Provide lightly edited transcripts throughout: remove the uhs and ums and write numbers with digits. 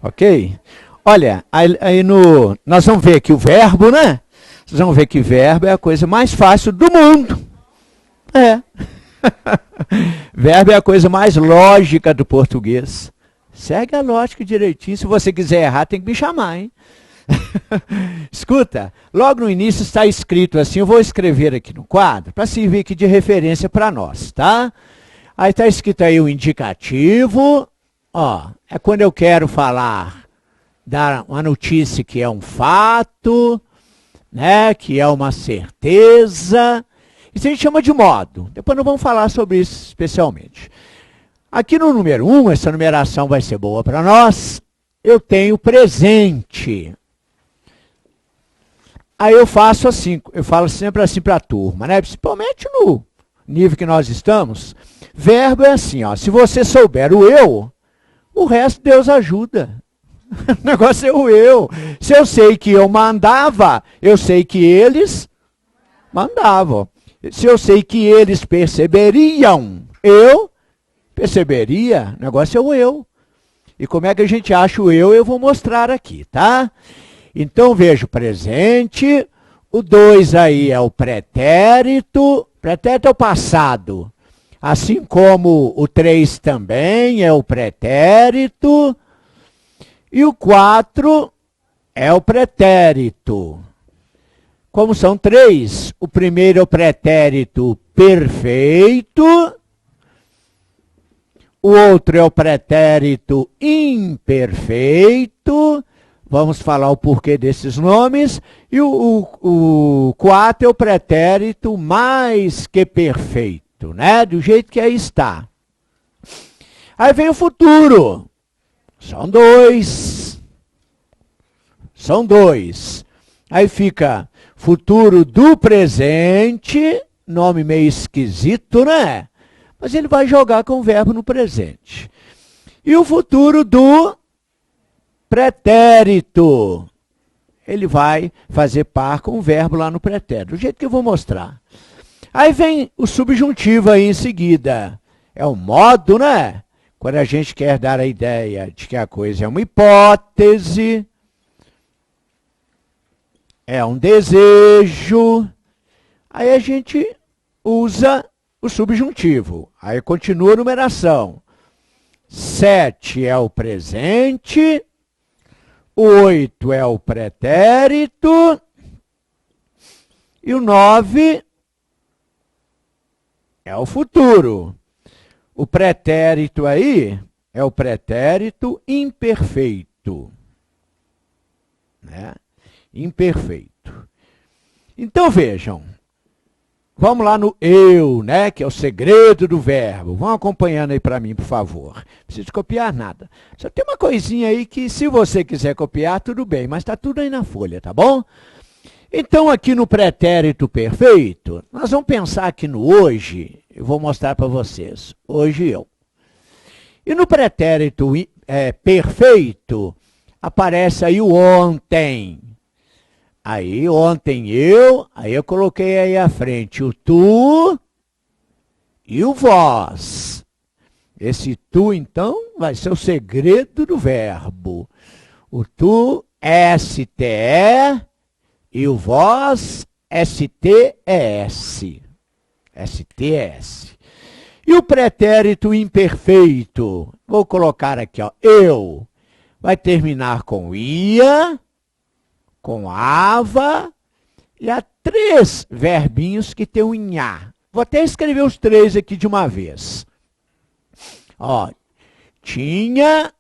Ok? Olha, nós vamos ver aqui o verbo, né? Vocês vão ver que verbo é a coisa mais fácil do mundo. É. Verbo é a coisa mais lógica do português. Segue a lógica direitinho. Se você quiser errar, tem que me chamar, hein? Escuta, logo no início está escrito assim, eu vou escrever aqui no quadro, para servir aqui de referência para nós, tá? Aí está escrito aí o indicativo, ó, é quando eu quero falar, dar uma notícia que é um fato, né, que é uma certeza. Isso a gente chama de modo. Depois nós vamos falar sobre isso especialmente. Aqui no número 1, essa numeração vai ser boa para nós. Eu tenho presente. Aí eu faço assim, eu falo sempre assim para a turma, né? Principalmente no nível que nós estamos. Verbo é assim, ó. Se você souber o eu, o resto Deus ajuda. O negócio é o eu. Se eu sei que eu mandava, eu sei que eles mandavam. Se eu sei que eles perceberiam, eu perceberia. O negócio é o eu. E como é que a gente acha o eu vou mostrar aqui, tá? Então, veja o presente. O 2 aí é o pretérito. Pretérito é o passado. Assim como o 3 também é o pretérito. E o 4 é o pretérito. Como são 3, o primeiro é o pretérito perfeito. O outro é o pretérito imperfeito. Vamos falar o porquê desses nomes. E o 4 é o pretérito mais que perfeito, né? Do jeito que aí está. Aí vem o futuro. São 2. São 2. Aí fica futuro do presente, nome meio esquisito, né? Mas ele vai jogar com o verbo no presente. E o futuro do pretérito. Ele vai fazer par com o verbo lá no pretérito, do jeito que eu vou mostrar. Aí vem o subjuntivo aí em seguida. É o modo, né? Quando a gente quer dar a ideia de que a coisa é uma hipótese, é um desejo, aí a gente usa o subjuntivo. Aí continua a numeração. 7 é o presente, o 8 é o pretérito e o 9 é o futuro. O pretérito aí é o pretérito imperfeito, né? Imperfeito. Então, vejam, vamos lá no eu, né? Que é o segredo do verbo. Vão acompanhando aí para mim, por favor. Não precisa copiar nada. Só tem uma coisinha aí que, se você quiser copiar, tudo bem, mas está tudo aí na folha, tá bom? Então, aqui no pretérito perfeito, nós vamos pensar aqui no hoje. Eu vou mostrar para vocês. Hoje eu. E no pretérito perfeito, aparece aí o ontem. Aí, ontem aí eu coloquei aí à frente o tu e o vós. Esse tu, então, vai ser o segredo do verbo. O tu, S-T-E, e o vós, S-T-E-S. S-T-E-S. E o pretérito imperfeito? Vou colocar aqui, ó, eu. Vai terminar com ia, com ava, e há 3 verbinhos que tem um nhá. Vou até escrever os 3 aqui de uma vez. Ó, tinha,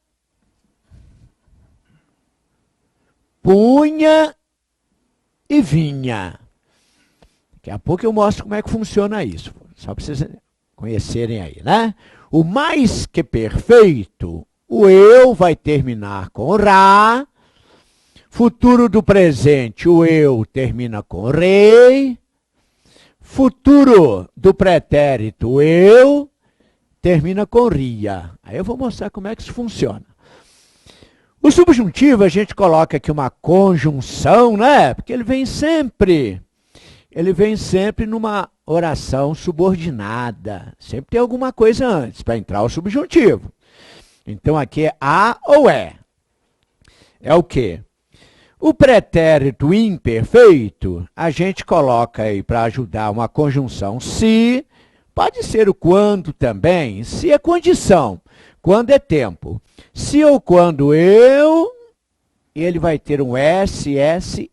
punha e vinha. Daqui a pouco eu mostro como é que funciona isso. Só para vocês conhecerem aí, né? O mais que perfeito, o eu vai terminar com ra. Futuro do presente, o eu termina com rei. Futuro do pretérito, o eu termina com ria. Aí eu vou mostrar como é que isso funciona. O subjuntivo, a gente coloca aqui uma conjunção, né? Porque ele vem sempre numa oração subordinada. Sempre tem alguma coisa antes para entrar o subjuntivo. Então, aqui é a ou é. é o quê? O pretérito imperfeito, a gente coloca aí para ajudar uma conjunção se, pode ser o quando também, se é condição, quando é tempo. Se ou quando eu, ele vai ter um SSE.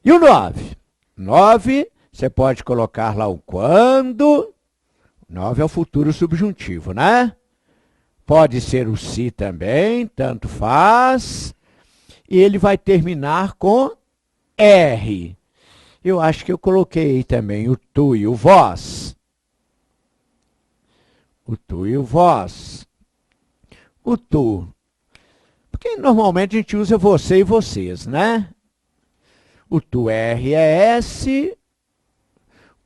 E o 9? 9, você pode colocar lá o quando. 9 é o futuro subjuntivo, né? Pode ser o se também, tanto faz. E ele vai terminar com R. Eu acho que eu coloquei também o tu e o vós. O tu e o vós. O tu. Porque normalmente a gente usa você e vocês, né? O tu RS,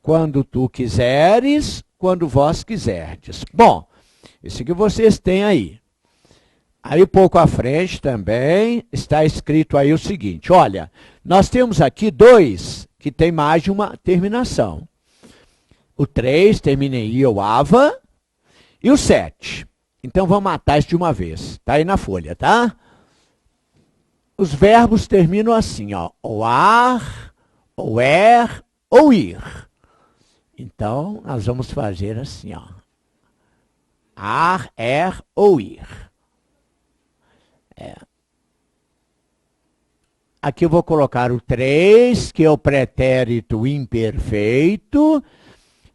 quando tu quiseres, quando vós quiserdes. Bom, isso que vocês têm aí. Aí, pouco à frente também, está escrito aí o seguinte, olha, nós temos aqui dois que tem mais de uma terminação. O 3 termina em I ou AVA e o 7. Então, vamos matar isso de uma vez. Está aí na folha, tá? Os verbos terminam assim, ó, ou ar, ou ou ir. Então, nós vamos fazer assim, ó. Ar, ou ir. Aqui eu vou colocar o 3, que é o pretérito imperfeito,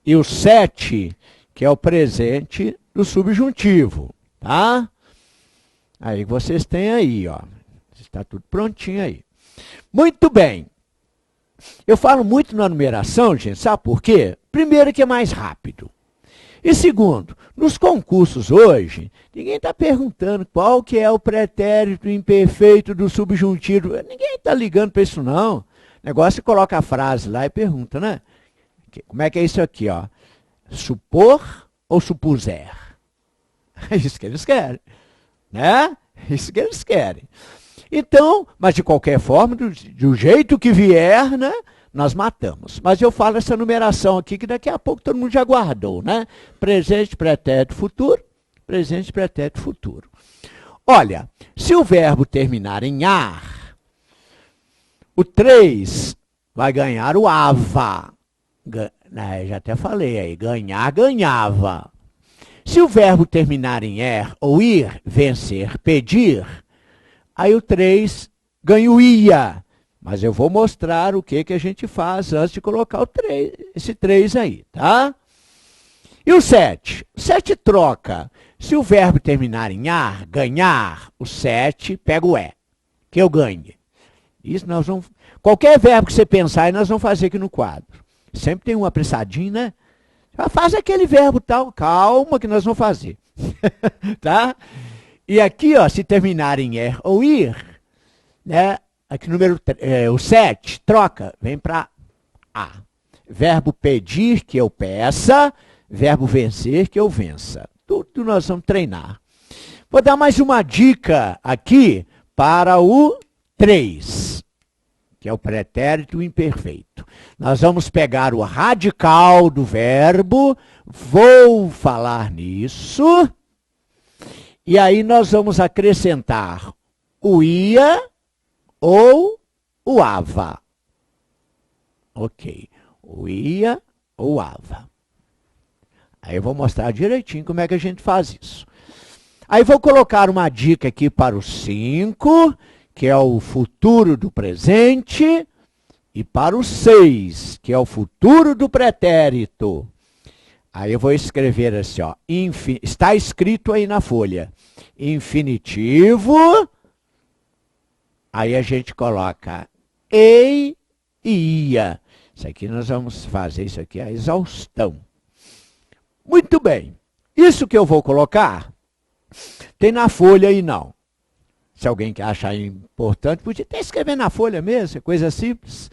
e o 7, que é o presente do subjuntivo, tá? Aí vocês têm aí, ó. Está tudo prontinho aí. Muito bem. Eu falo muito na numeração, gente, sabe por quê? Primeiro que é mais rápido. E segundo, nos concursos hoje, ninguém está perguntando qual que é o pretérito imperfeito do subjuntivo. Ninguém está ligando para isso, não. O negócio é coloca a frase lá e pergunta, né? Como é que é isso aqui, ó? Supor ou supuser? É isso que eles querem, né? É isso que eles querem. Então, mas de qualquer forma, do jeito que vier, né? Nós matamos. Mas eu falo essa numeração aqui que daqui a pouco todo mundo já guardou, né? Presente, pretérito, futuro. Presente, pretérito, futuro. Olha, se o verbo terminar em ar, o 3 vai ganhar o ava. Já até falei aí, ganhar, ganhava. Se o verbo terminar em ou ir, vencer, pedir, aí o 3 ganha o ia. Mas eu vou mostrar o que a gente faz antes de colocar o 3, esse 3 aí, tá? E o 7? O 7 troca. Se o verbo terminar em ar, ganhar, o 7 pega o que eu ganhe. Isso nós vamos... Qualquer verbo que você pensar aí, nós vamos fazer aqui no quadro. Sempre tem um apressadinho, né? Faz aquele verbo tal, calma que nós vamos fazer. Tá? E aqui, ó, se terminar em ou ir, né? Aqui o 7, troca, vem para A. Verbo pedir, que eu peça. Verbo vencer, que eu vença. Tudo nós vamos treinar. Vou dar mais uma dica aqui para o 3, que é o pretérito imperfeito. Nós vamos pegar o radical do verbo, vou falar nisso, e aí nós vamos acrescentar o ia ou o ava. Ok. O ia ou ava. Aí eu vou mostrar direitinho como é que a gente faz isso. Aí vou colocar uma dica aqui para o 5, que é o futuro do presente, e para o 6, que é o futuro do pretérito. Aí eu vou escrever assim, ó, está escrito aí na folha, infinitivo. Aí a gente coloca ei e ia. Isso aqui nós vamos fazer, isso aqui é a exaustão. Muito bem. Isso que eu vou colocar, tem na folha aí não. Se alguém quer achar importante, podia até escrever na folha mesmo, é coisa simples.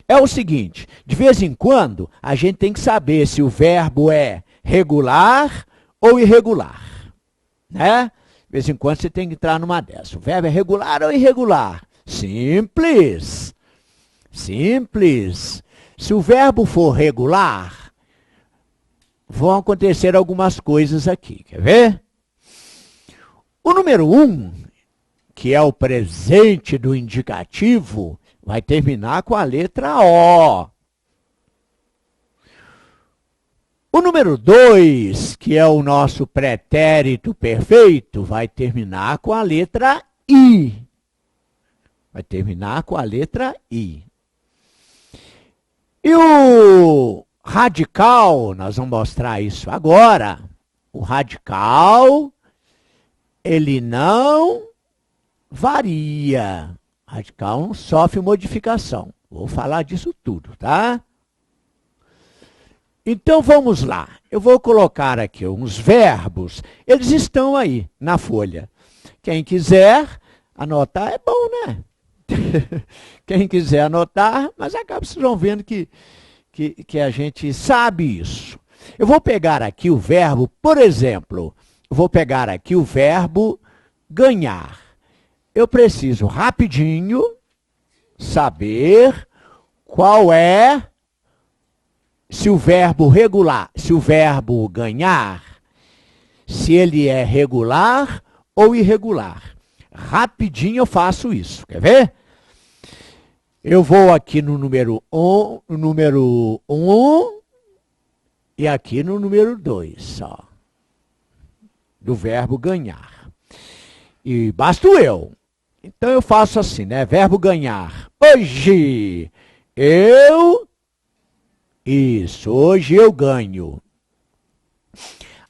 É o seguinte, de vez em quando, a gente tem que saber se o verbo é regular ou irregular, né? De vez em quando você tem que entrar numa dessas. O verbo é regular ou irregular? Simples. Simples. Se o verbo for regular, vão acontecer algumas coisas aqui. Quer ver? O número 1 que é o presente do indicativo, vai terminar com a letra O. O número 2, que é o nosso pretérito perfeito, vai terminar com a letra I. Vai terminar com a letra I. E o radical, nós vamos mostrar isso agora. O radical, ele não varia. O radical não sofre modificação. Vou falar disso tudo, tá? Então vamos lá. Eu vou colocar aqui uns verbos. Eles estão aí na folha. Quem quiser anotar é bom, né? Quem quiser anotar, mas acaba vocês vão vendo que a gente sabe isso. Eu vou pegar aqui o verbo, por exemplo, eu vou pegar aqui o verbo ganhar. Eu preciso rapidinho saber qual é, se o verbo regular, se o verbo ganhar, se ele é regular ou irregular. Rapidinho eu faço isso, quer ver? Eu vou aqui no número 1 e aqui no número 2, só, do verbo ganhar. E basta eu. Então eu faço assim, né? Verbo ganhar. Hoje hoje eu ganho.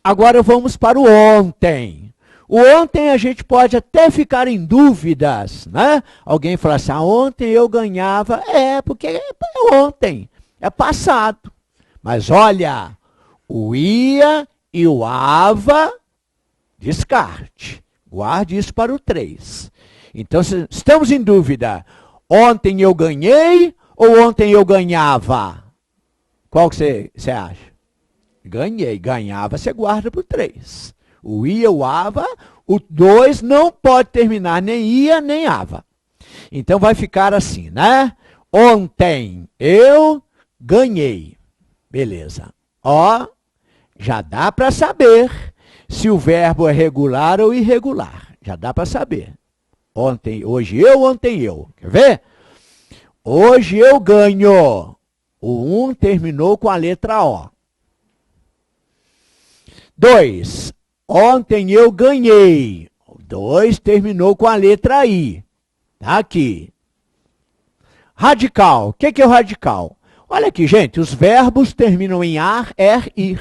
Agora vamos para o ontem. O ontem a gente pode até ficar em dúvidas, né? Alguém fala assim, ontem eu ganhava. Porque é ontem, é passado. Mas olha, o ia e o ava, descarte. Guarde isso para o 3. Então, estamos em dúvida. Ontem eu ganhei ou ontem eu ganhava? Qual que você acha? Ganhei. Ganhava, você guarda para o 3. O ia, o ava, o 2 não pode terminar nem ia, nem ava. Então, vai ficar assim, né? Ontem eu ganhei. Beleza. Ó, já dá para saber se o verbo é regular ou irregular. Já dá para saber. Hoje eu. Quer ver? Hoje eu ganho. O 1 terminou com a letra O. 2. Ontem eu ganhei. O 2 terminou com a letra I. Tá aqui. Radical. O que é o radical? Olha aqui, gente. Os verbos terminam em ar, ir.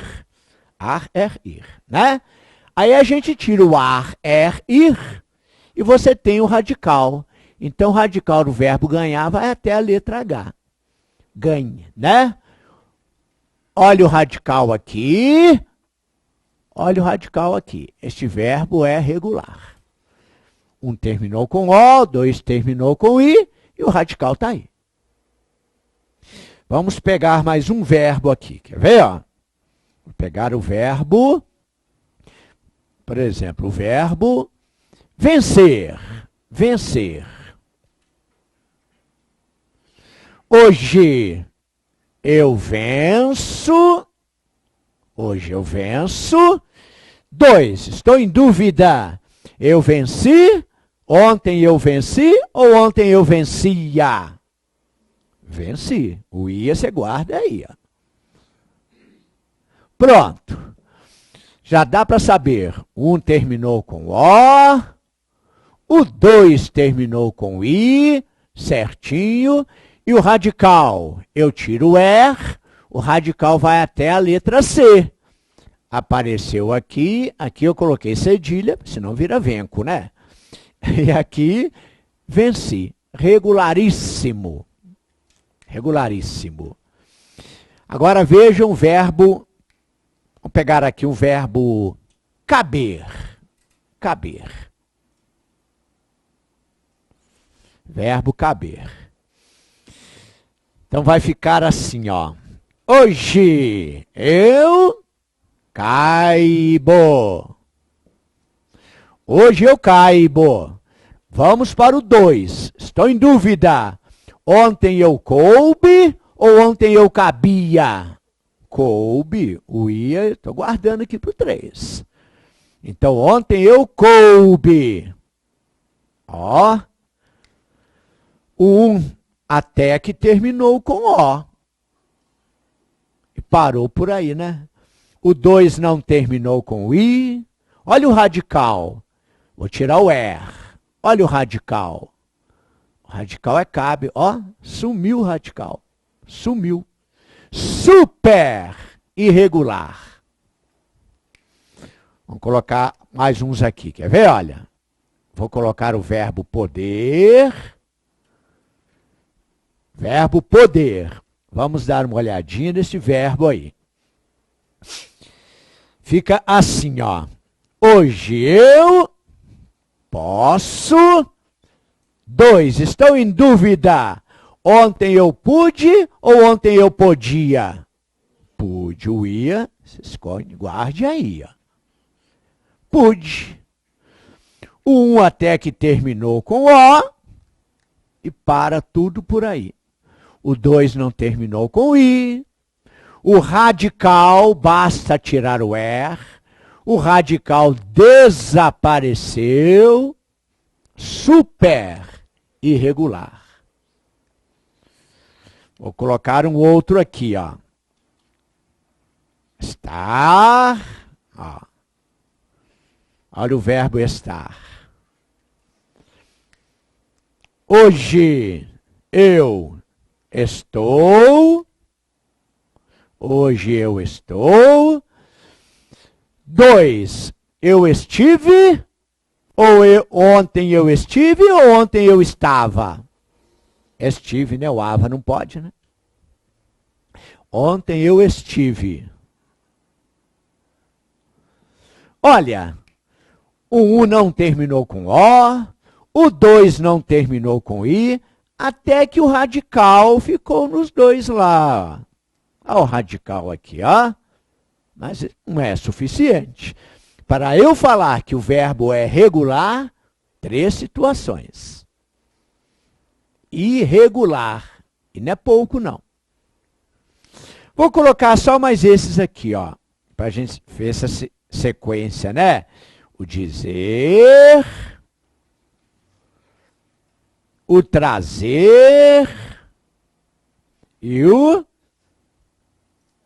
Ar, ir, né? Aí a gente tira o ar, ir e você tem o radical. Então, o radical do verbo ganhar vai até a letra H. Ganhe, né? Olha o radical aqui. Olha o radical aqui. Este verbo é regular. 1 terminou com O, 2 terminou com I e o radical está aí. Vamos pegar mais um verbo aqui. Quer ver? Ó? Vou pegar o verbo, por exemplo, o verbo vencer. Vencer. Hoje eu venço. Hoje eu venço. 2. Estou em dúvida. Eu venci. Ontem eu venci ou ontem eu vencia? Venci. O ia você guarda aí. Ó. Pronto. Já dá para saber. 1 terminou com O. O 2 terminou com I. Certinho. E o radical? Eu tiro o er. O radical vai até a letra C. Apareceu aqui eu coloquei cedilha, senão vira venco, né? E aqui, venci. Regularíssimo. Regularíssimo. Agora vejam o verbo, vamos pegar aqui o verbo caber. Caber. Verbo caber. Então vai ficar assim, ó. Hoje eu caibo. Hoje eu caibo. Vamos para o 2. Estou em dúvida. Ontem eu coube ou ontem eu cabia? Coube. O ia, estou guardando aqui para o 3. Então, ontem eu coube. Ó. O 1 até que terminou com O. E parou por aí, né? O 2 não terminou com I. Olha o radical. Vou tirar o R. Olha o radical. O radical é cabe. Ó, sumiu o radical. Sumiu. Super irregular. Vamos colocar mais uns aqui. Quer ver? Olha. Vou colocar o verbo poder. Verbo poder. Vamos dar uma olhadinha nesse verbo aí. Fica assim, ó. Hoje eu posso. 2. Estou em dúvida. Ontem eu pude ou ontem eu podia? Pude, o ia, você escolhe, guarde aí, ó. Pude. O 1 até que terminou com O e para tudo por aí. O 2 não terminou com I. O radical, basta tirar o R. O radical desapareceu. Super irregular. Vou colocar um outro aqui, ó. Estar. Ó. Olha o verbo estar. Hoje eu estou. Hoje eu estou. 2. Eu estive. Ontem eu estive ou ontem eu estava? Estive, né? O ava não pode, né? Ontem eu estive. Olha, o 1 não terminou com O, o 2 não terminou com I, até que o radical ficou nos dois lá. Olha o radical aqui, ó. Mas não é suficiente. Para eu falar que o verbo é regular, 3 situações. Irregular. E não é pouco, não. Vou colocar só mais esses aqui, ó. Para a gente ver essa sequência, né? O dizer, o trazer e o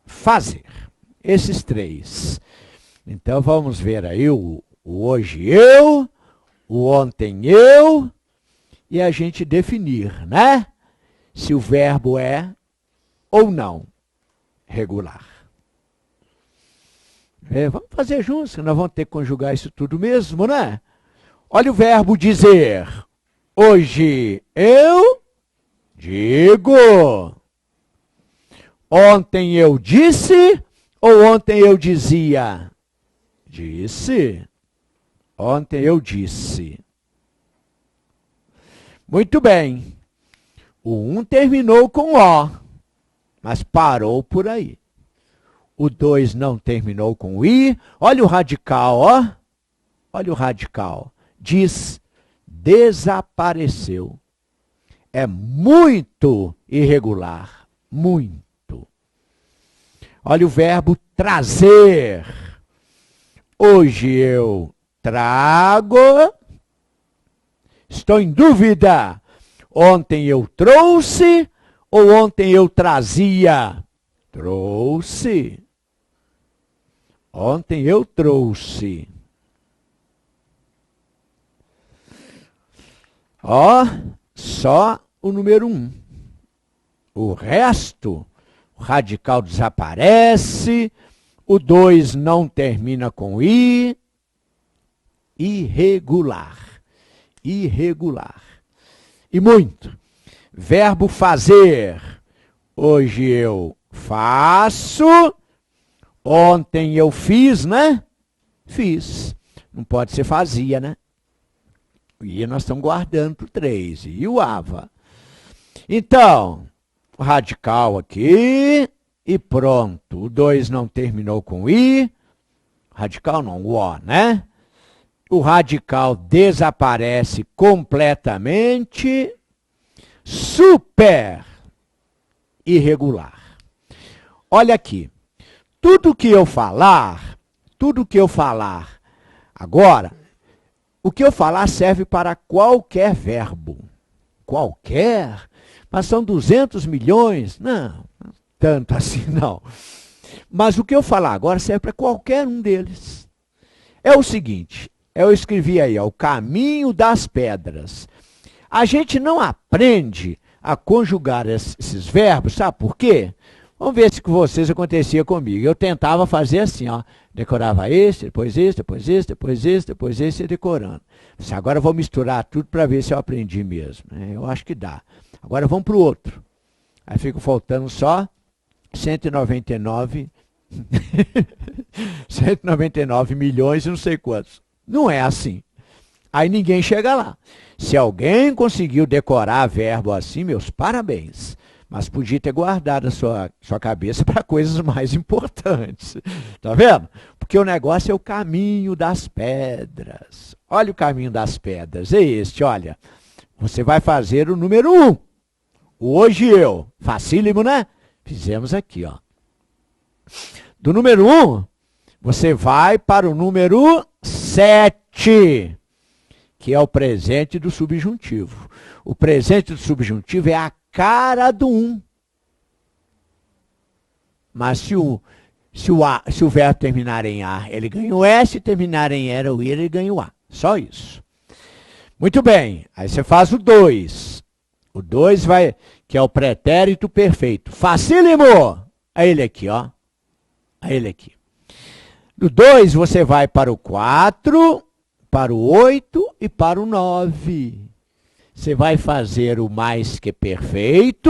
fazer. Esses 3. Então, vamos ver aí o hoje eu, o ontem eu, e a gente definir, né? Se o verbo é ou não regular. Vamos fazer juntos, que nós vamos ter que conjugar isso tudo mesmo, né? Olha o verbo dizer. Hoje eu digo. Ontem eu disse ou ontem eu dizia? Disse. Ontem eu disse. Muito bem. O 1 terminou com O, mas parou por aí. O 2 não terminou com I. Olha o radical, ó. Olha o radical. Diz, desapareceu. É muito irregular. Muito. Olha o verbo trazer. Hoje eu trago. Estou em dúvida. Ontem eu trouxe ou ontem eu trazia? Trouxe. Ontem eu trouxe. Ó, só o número 1. O resto, o radical desaparece, o 2 não termina com I. Irregular. Irregular. E muito. Verbo fazer. Hoje eu faço. Ontem eu fiz, né? Fiz. Não pode ser fazia, né? E nós estamos guardando para o 3. E o ava. Então, o radical aqui. E pronto. O 2 não terminou com I. Radical não, o O, né? O radical desaparece completamente. Super irregular. Olha aqui. Tudo que eu falar agora, o que eu falar serve para qualquer verbo. Qualquer? Mas são 200 milhões? Não, tanto assim não. Mas o que eu falar agora serve para qualquer um deles. É o seguinte, eu escrevi aí, ó, o caminho das pedras. A gente não aprende a conjugar esses verbos, sabe por quê? Vamos ver se com vocês acontecia comigo. Eu tentava fazer assim, ó, decorava esse, depois esse, depois esse, depois esse, depois esse, e decorando. Agora eu vou misturar tudo para ver se eu aprendi mesmo. Eu acho que dá. Agora vamos para o outro. Aí fica faltando só 199, 199 milhões e não sei quantos. Não é assim. Aí ninguém chega lá. Se alguém conseguiu decorar verbo assim, meus parabéns. Mas podia ter guardado a sua cabeça para coisas mais importantes. Tá vendo? Porque o negócio é o caminho das pedras. Olha o caminho das pedras. É este, olha. Você vai fazer o número 1. O hoje eu. Facílimo, né? Fizemos aqui, ó. Do número 1, você vai para o número 7. Que é o presente do subjuntivo. O presente do subjuntivo é a cara do 1. Mas se o verbo terminar em A, ele ganha o S, se terminar em era ou ele ganha o A. Só isso. Muito bem. Aí você faz o 2. O 2 vai, que é o pretérito perfeito. Facílimo! É ele aqui, ó. É ele aqui. Do 2 você vai para o 4, para o 8 e para o 9. Você vai fazer o mais que perfeito,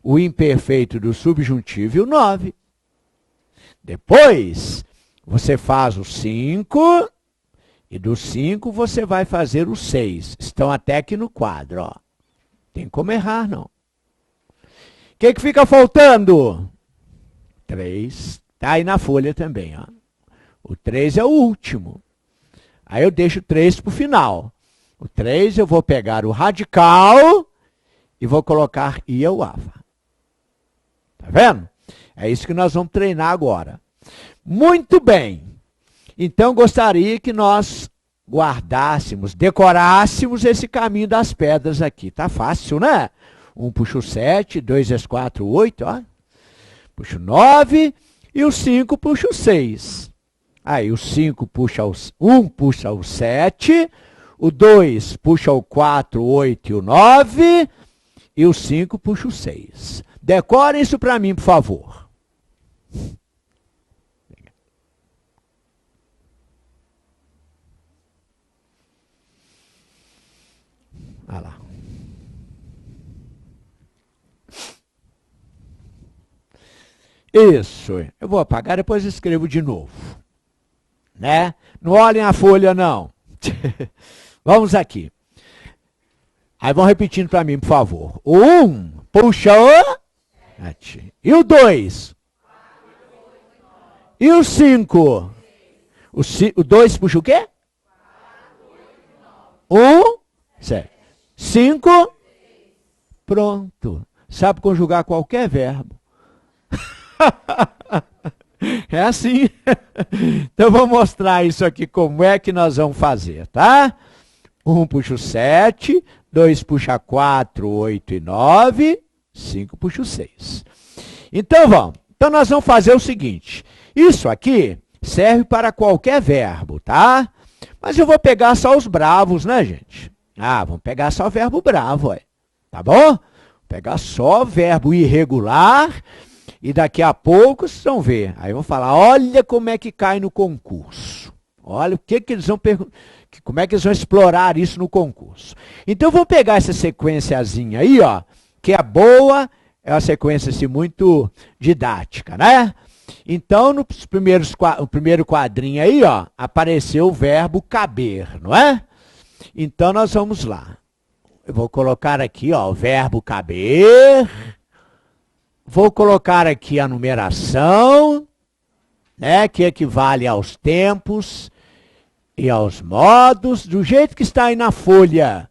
o imperfeito do subjuntivo e o 9. Depois, você faz o 5 e do 5 você vai fazer o 6. Estão até aqui no quadro, ó. Tem como errar, não. O que fica faltando? 3. Está aí na folha também, ó. O 3 é o último. Aí eu deixo o 3 para o final. O 3 eu vou pegar o radical e vou colocar ia ou ava. Tá vendo? É isso que nós vamos treinar agora. Muito bem. Então, gostaria que nós guardássemos, decorássemos esse caminho das pedras aqui. Tá fácil, né? 1 puxa o 7, 2 vezes 4, 8, ó. Puxa o 9 e o 5 puxa o 6. Aí o 5 puxa o 1 puxa o 7, o 2 puxa o 4, o 8 e o 9, e o 5 puxa o 6. Decore isso para mim, por favor. Olha lá. Isso. Eu vou apagar, depois escrevo de novo. Né? Não olhem a folha, não. Vamos aqui. Aí vão repetindo para mim, por favor. O 1 puxa o 7. E o 2? E o 5? O 2 puxa o quê? 1, 7. 5? Pronto. Sabe conjugar qualquer verbo. É assim. Então, eu vou mostrar isso aqui, como é que nós vamos fazer, tá? 1 puxa o 7, 2 puxa 4, 8 e 9, 5 puxa o 6. Então, vamos. Então, nós vamos fazer o seguinte. Isso aqui serve para qualquer verbo, tá? Mas eu vou pegar só os bravos, né, gente? Ah, vamos pegar só o verbo bravo, ó. Tá bom? Vou pegar só o verbo irregular. E daqui a pouco vocês vão ver. Aí vão falar, olha como é que cai no concurso. Olha o que eles vão perguntar. Como é que eles vão explorar isso no concurso. Então, eu vou pegar essa sequenciazinha aí, ó, que é boa, é uma sequência assim, muito didática, né? Então, no primeiro quadrinho aí, ó, apareceu o verbo caber, não é? Então, nós vamos lá. Eu vou colocar aqui, ó, o verbo caber. Vou colocar aqui a numeração, né, que equivale aos tempos e aos modos, do jeito que está aí na folha.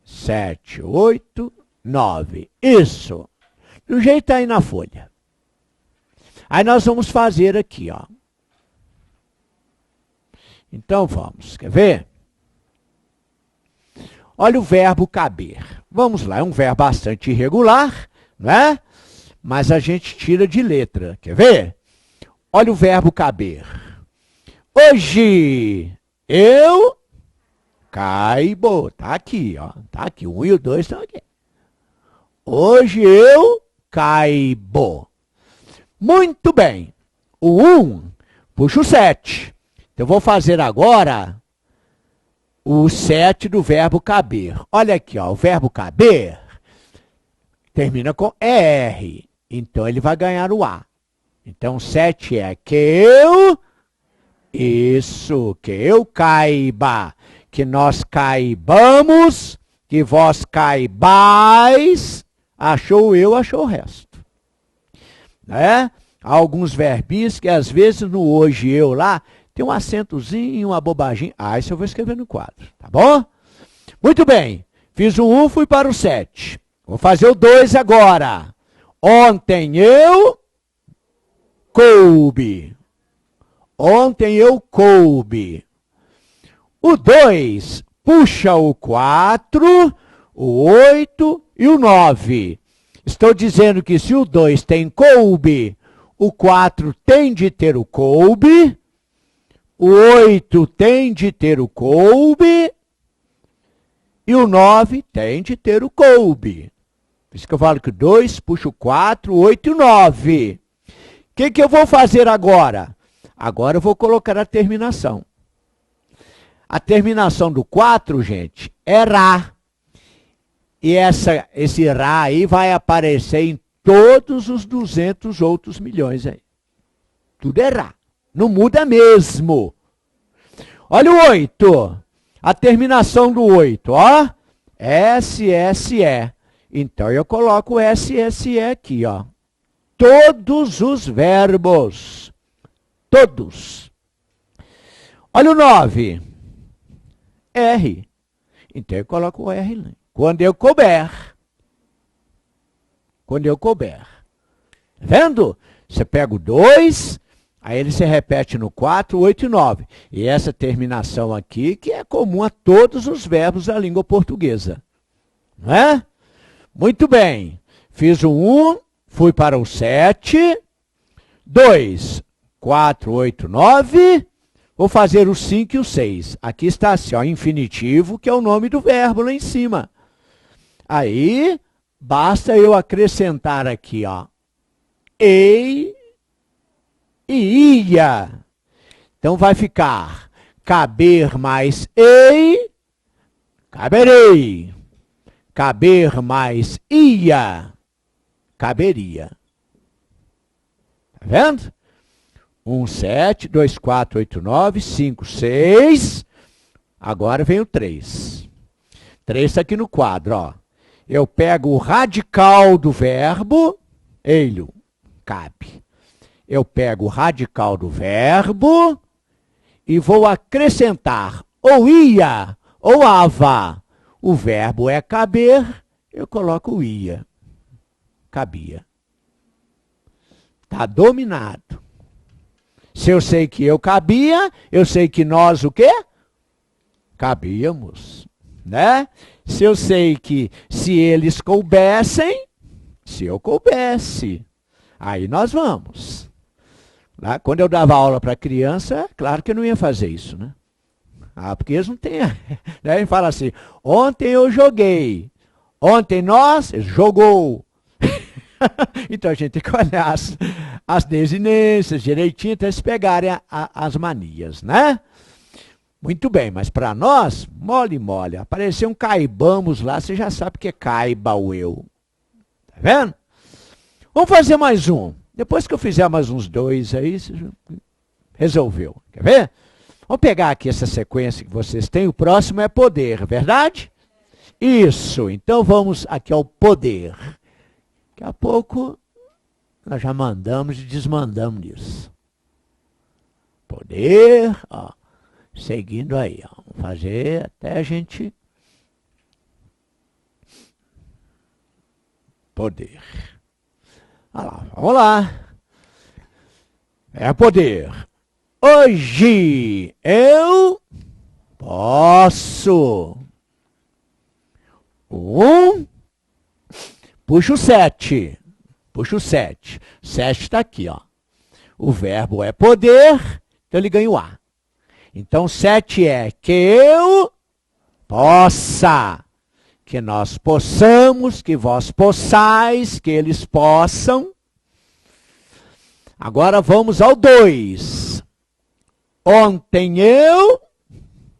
7, 8, 9. Isso. Do jeito que está aí na folha. Aí nós vamos fazer aqui, ó. Então vamos, quer ver? Olha o verbo caber. Vamos lá, é um verbo bastante irregular, né? Mas a gente tira de letra, quer ver? Olha o verbo caber. Hoje eu caibo. Tá aqui, ó. Tá aqui. O 1 e o 2 estão aqui. Hoje eu caibo. Muito bem. O 1 puxa o 7. Então, eu vou fazer agora o 7 do verbo caber. Olha aqui, ó. O verbo caber termina com ER. Então, ele vai ganhar o A. Então, 7 é que eu... Isso, que eu caiba. Que nós caibamos, que vós caibais. Achou eu, achou o resto. Né? Há alguns verbinhos que às vezes no hoje eu lá tem um acentozinho, uma bobaginha. Ah, isso eu vou escrever no quadro, tá bom? Muito bem, fiz o 1, fui para o 7. Vou fazer o 2 agora. Ontem eu coube. Ontem eu coube. O 2 puxa o 4, o 8 e o 9. Estou dizendo que se o 2 tem coube, o 4 tem de ter o coube, o 8 tem de ter o coube e o 9 tem de ter o coube. Por isso que eu falo que o 2 puxa o 4, o 8 e o 9. O que eu vou fazer agora? Agora eu vou colocar a terminação. A terminação do 4, gente, é Rá. E esse Rá aí vai aparecer em todos os 200 outros milhões aí. Tudo é Rá. Não muda mesmo. Olha o 8. A terminação do 8, ó. SSE. Então, eu coloco o SSE aqui, ó. Todos os verbos. Todos. Olha o 9. R. Então, eu coloco o R lá. Quando eu couber. Quando eu couber. Tá vendo? Você pega o 2, aí ele se repete no 4, 8 e 9. E essa terminação aqui, que é comum a todos os verbos da língua portuguesa. Não é? Muito bem. Fiz o 1, fui para o 7, 2, 4, 8, 9. Vou fazer o 5 e o 6. Aqui está assim, ó, infinitivo, que é o nome do verbo lá em cima. Aí, basta eu acrescentar aqui, ó, ei e ia. Então, vai ficar caber mais ei, caberei. Caber mais ia, caberia. Tá vendo? 1, 7, 2, 4, 8, 9, 5, 6. Agora vem o 3. 3 está aqui no quadro, ó. Eu pego o radical do verbo, eilho, cabe. Eu pego o radical do verbo e vou acrescentar ou ia ou ava. O verbo é caber, eu coloco o ia. Cabia. Está dominado. Se eu sei que eu cabia, eu sei que nós o quê? Cabíamos, né? Se eu sei que se eles coubessem, se eu coubesse, aí nós vamos. Lá, quando eu dava aula para criança, claro que eu não ia fazer isso, né? Ah, porque eles não têm... Né? Ele fala assim, ontem eu joguei, ontem nós jogou. Então a gente tem que olhar as desinências direitinho, até se pegarem as manias, né? Muito bem, mas para nós, mole, mole. Apareceu um caibamos lá, você já sabe que é caiba o eu. Tá vendo? Vamos fazer mais um. Depois que eu fizer mais uns 2 aí, você resolveu. Quer ver? Vamos pegar aqui essa sequência que vocês têm. O próximo é poder, verdade? Isso. Então vamos aqui ao poder. Daqui a pouco nós já mandamos e desmandamos disso. Poder, ó. Seguindo aí, ó. Vamos fazer até a gente... Poder. Olha lá, vamos lá. É poder. Hoje eu posso. Puxa o 7. Puxa o 7. 7 está aqui, ó. O verbo é poder, então ele ganha o A. Então 7 é que eu possa. Que nós possamos, que vós possais, que eles possam. Agora vamos ao 2. Ontem eu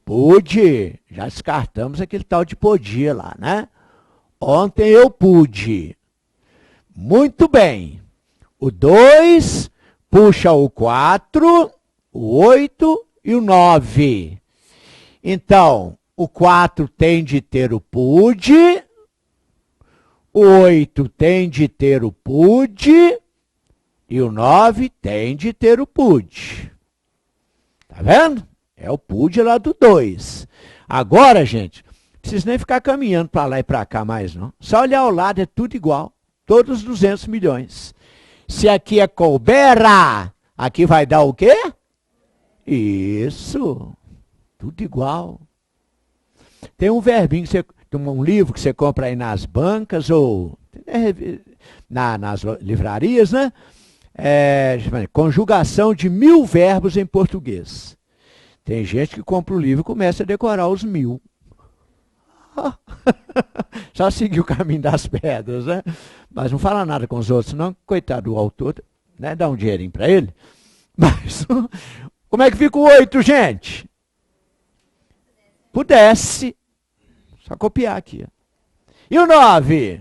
pude. Já descartamos aquele tal de podia lá, né? Ontem eu pude. Muito bem. O 2 puxa o 4, o 8 e o 9. Então, o 4 tem de ter o pude, o 8 tem de ter o pude e o 9 tem de ter o pude. Tá vendo? É o pude lá do 2. Agora, gente, não precisa nem ficar caminhando para lá e para cá mais, não. Só olhar ao lado, é tudo igual. Todos os 200 milhões. Se aqui é coubera, aqui vai dar o quê? Isso. Tudo igual. Tem um verbinho, um livro que você compra aí nas bancas ou nas livrarias, né? Conjugação de 1000 verbos em português. Tem gente que compra o livro e começa a decorar os 1000. Só seguir o caminho das pedras, né? Mas não fala nada com os outros, não. Coitado do autor, né? Dá um dinheirinho para ele. Mas como é que fica o 8, gente? Pudesse. Só copiar aqui. E o 9?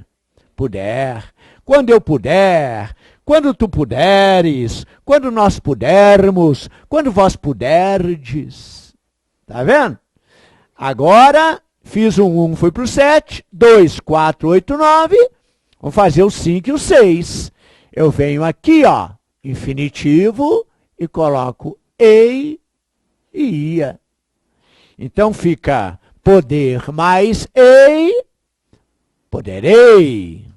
Puder. Quando eu puder. Quando tu puderes. Quando nós pudermos. Quando vós puderdes. Tá vendo? Agora, fiz um 1, fui pro 7. 2, 4, 8, 9. Vamos fazer o 5 e o 6. Eu venho aqui, ó. Infinitivo. E coloco ei e ia. Então fica poder mais ei, poderei.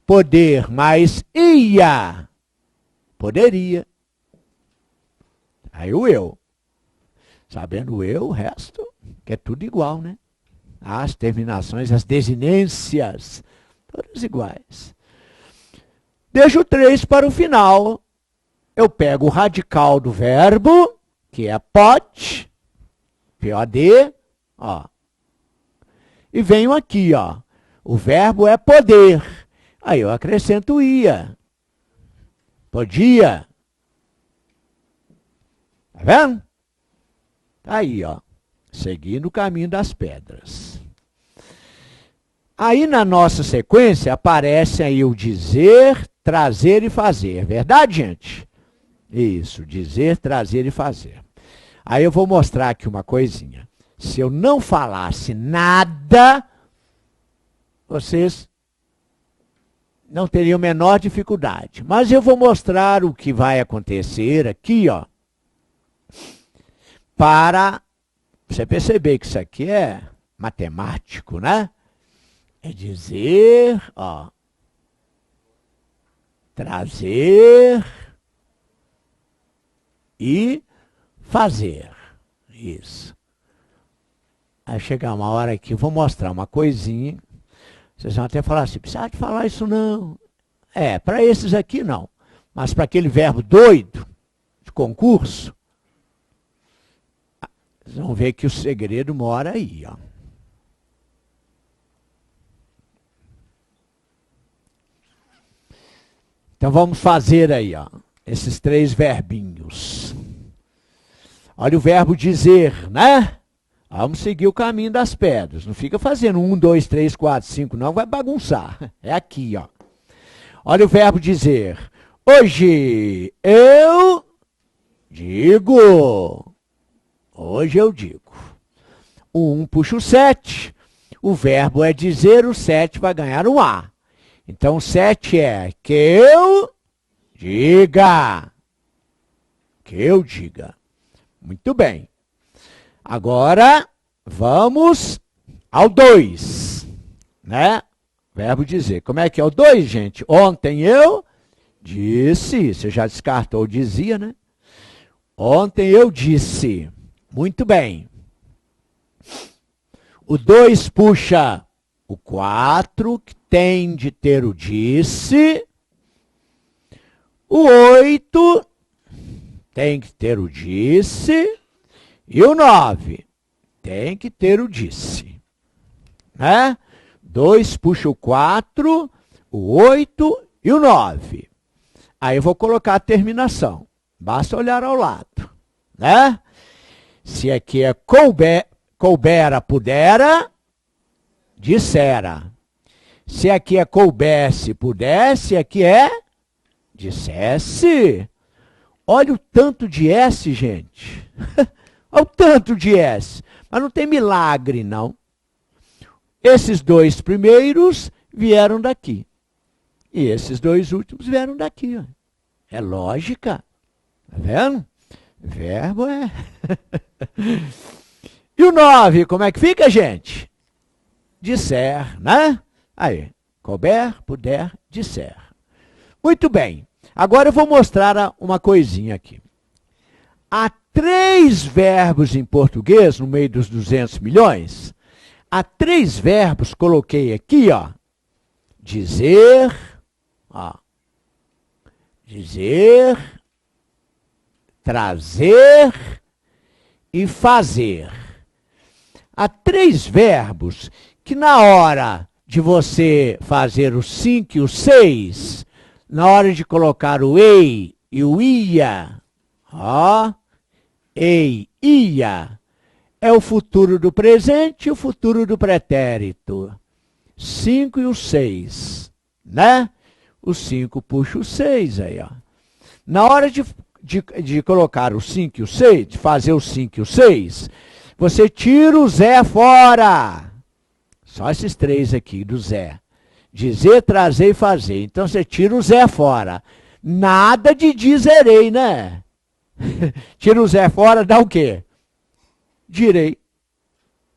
Poder mais ia, poderia. Aí o eu. Sabendo o eu, o resto, que é tudo igual, né? As terminações, as desinências, todas iguais. Deixo o 3 para o final. Eu pego o radical do verbo, que é pode, POD, ó. E venho aqui, ó. O verbo é poder. Aí eu acrescento ia. Podia. Tá vendo? Tá aí, ó. Seguindo o caminho das pedras. Aí na nossa sequência aparece aí o dizer, trazer e fazer. Verdade, gente? Isso, dizer, trazer e fazer. Aí eu vou mostrar aqui uma coisinha. Se eu não falasse nada, vocês não teriam a menor dificuldade. Mas eu vou mostrar o que vai acontecer aqui, ó, para você perceber que isso aqui é matemático, né? É dizer, ó, trazer e fazer. Isso. Aí chegar uma hora que eu vou mostrar uma coisinha. Vocês vão até falar assim, precisa de falar isso não. Para esses aqui não. Mas para aquele verbo doido, de concurso, vocês vão ver que o segredo mora aí, ó. Então vamos fazer aí, ó, esses 3 verbinhos. Olha o verbo dizer, né? Vamos seguir o caminho das pedras. Não fica fazendo 1, 2, 3, 4, 5, não, vai bagunçar. É aqui, ó. Olha o verbo dizer. Hoje eu digo. Hoje eu digo. O 1 puxa o 7. O verbo é dizer, o 7 vai ganhar um A. Então, 7 é que eu diga. Que eu diga. Muito bem. Agora, vamos ao 2, né? Verbo dizer. Como é que é o 2, gente? Ontem eu disse, você já descartou o dizia, né? Ontem eu disse. Muito bem. O 2 puxa o 4, que tem de ter o disse. O 8 tem que ter o disse. E o 9 tem que ter o disse. Né? 2 puxa o 4, o 8 e o 9. Aí eu vou colocar a terminação. Basta olhar ao lado. Né? Se aqui é coubera, pudera, dissera. Se aqui é coubesse, pudesse, aqui é dissesse. Olha o tanto de S, gente. Olha o tanto de S. Mas não tem milagre, não. Esses 2 primeiros vieram daqui. E esses 2 últimos vieram daqui. Ó. É lógica. Tá vendo? Verbo é... E o 9, como é que fica, gente? Disser, né? Aí, couber, puder, disser. Muito bem. Agora eu vou mostrar uma coisinha aqui. Há 3 verbos em português, no meio dos 200 milhões. Há 3 verbos, coloquei aqui, ó. Dizer, ó. Dizer, trazer e fazer. Há 3 verbos que na hora de você fazer o 5 e o 6, na hora de colocar o ei e o ia, ó, ei, ia, é o futuro do presente e o futuro do pretérito. 5 e o 6, né? O 5 puxa o 6 aí, ó. Na hora de colocar o 5 e o 6, de fazer o 5 e o 6, você tira o Zé fora. Só esses 3 aqui do Zé. Dizer, trazer e fazer. Então você tira o Zé fora. Nada de dizerei, né? Tira o Zé fora, dá o quê? Direi.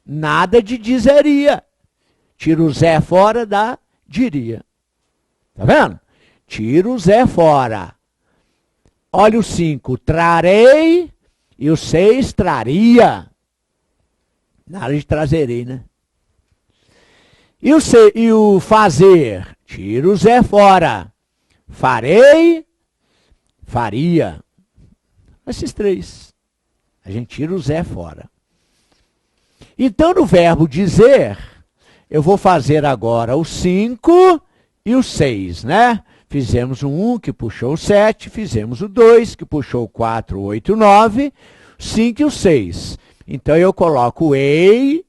Nada de dizeria. Tira o Zé fora, dá diria. Tá vendo? Tira o Zé fora. Olha o 5, trarei, e o 6, traria. Nada de trazerei, né? E o fazer, tira o Zé fora. Farei, faria. Esses 3. A gente tira o Zé fora. Então, no verbo dizer, eu vou fazer agora o 5 e o 6, né? Fizemos o 1 que puxou o 7, fizemos o 2 que puxou o 4, o 8 e o 9, 5 e o 6. Então, eu coloco o ei,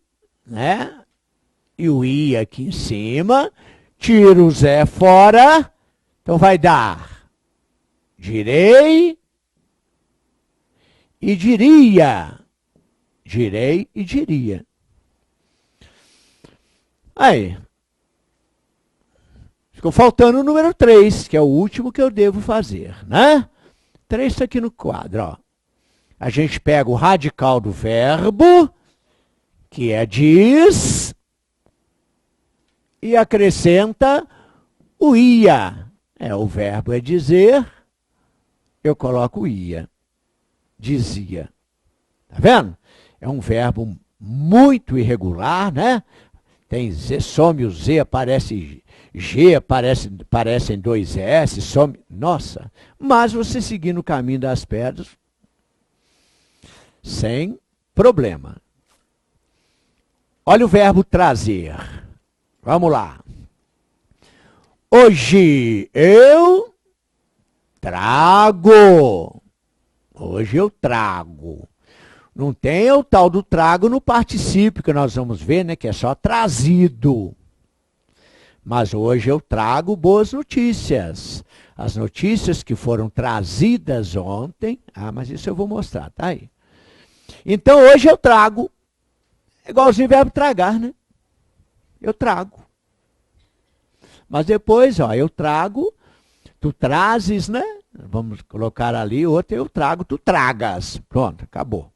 né? E o i aqui em cima, tiro o Zé fora, então vai dar direi e diria. Direi e diria. Aí, ficou faltando o número 3, que é o último que eu devo fazer, né? 3 está aqui no quadro, ó. A gente pega o radical do verbo, que é diz, e acrescenta o ia. O verbo é dizer, eu coloco o ia. Dizia. Tá vendo? É um verbo muito irregular, né? Tem Z, some o Z, aparece G, aparecem 2 S, some... Nossa! Mas você seguir no caminho das pedras, sem problema. Olha o verbo trazer. Vamos lá. Hoje eu trago. Hoje eu trago. Não tem o tal do trago no particípio, que nós vamos ver, né? Que é só trazido. Mas hoje eu trago boas notícias. As notícias que foram trazidas ontem. Ah, mas isso eu vou mostrar, tá aí. Então hoje eu trago. É igualzinho o verbo tragar, né? Eu trago. Mas depois, ó, eu trago, tu trazes, né? Vamos colocar ali, outro eu trago, tu tragas. Pronto, acabou.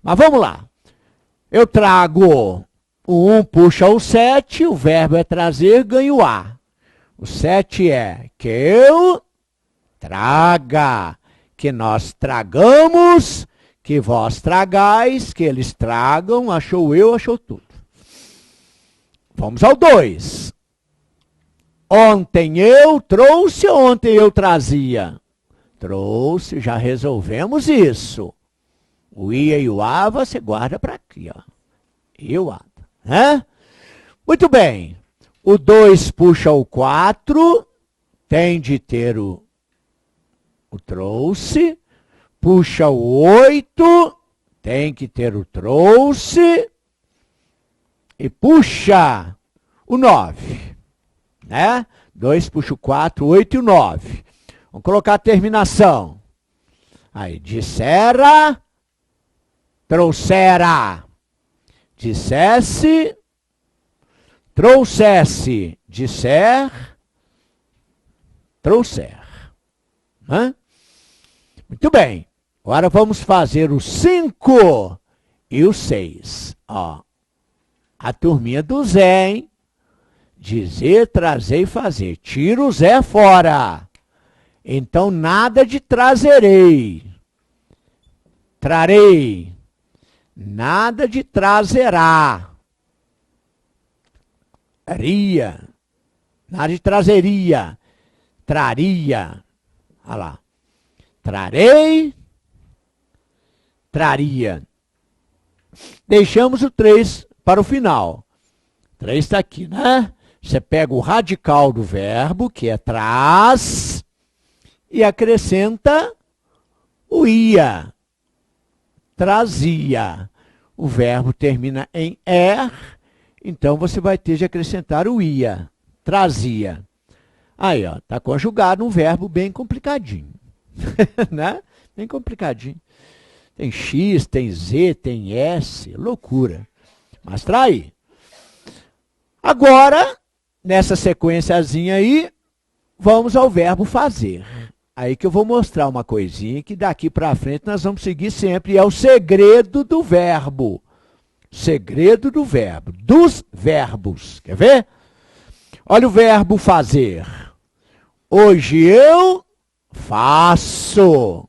Mas vamos lá. Eu trago, o 1 puxa o 7, o verbo é trazer, ganho A. O 7 é que eu traga, que nós tragamos, que vós tragais, que eles tragam, achou eu, achou tudo. Vamos ao 2. Ontem eu trouxe, ontem eu trazia. Trouxe, já resolvemos isso. O ia e o a você guarda para aqui, ó. E o a, né? Muito bem. O 2 puxa o 4, tem de ter o trouxe. Puxa o 8, tem que ter o trouxe. E puxa o 9, né? 2 puxa o 4, 8 e o 9. Vamos colocar a terminação. Aí, dissera, trouxera. Dissesse, trouxesse. Disser, trouxer. Hã? Muito bem. Agora vamos fazer o 5 e o 6. Ó, a turminha do Zé, hein? Dizer, trazer e fazer. Tira o Zé fora. Então, nada de trazerei. Trarei. Nada de trazerá. Ria. Nada de trazeria. Traria. Olha lá. Trarei. Traria. Deixamos o 3 para o final. 3 está aqui, né? Você pega o radical do verbo, que é traz, e acrescenta o ia. Trazia. O verbo termina em er, então você vai ter de acrescentar o ia. Trazia. Aí, ó, está conjugado um verbo bem complicadinho. Né? Bem complicadinho. Tem X, tem Z, tem S, loucura. Mas tá aí. Agora, nessa sequenciazinha aí, vamos ao verbo fazer. Aí que eu vou mostrar uma coisinha que daqui para frente nós vamos seguir sempre. É o segredo do verbo. Segredo do verbo. Dos verbos. Quer ver? Olha o verbo fazer. Hoje eu faço.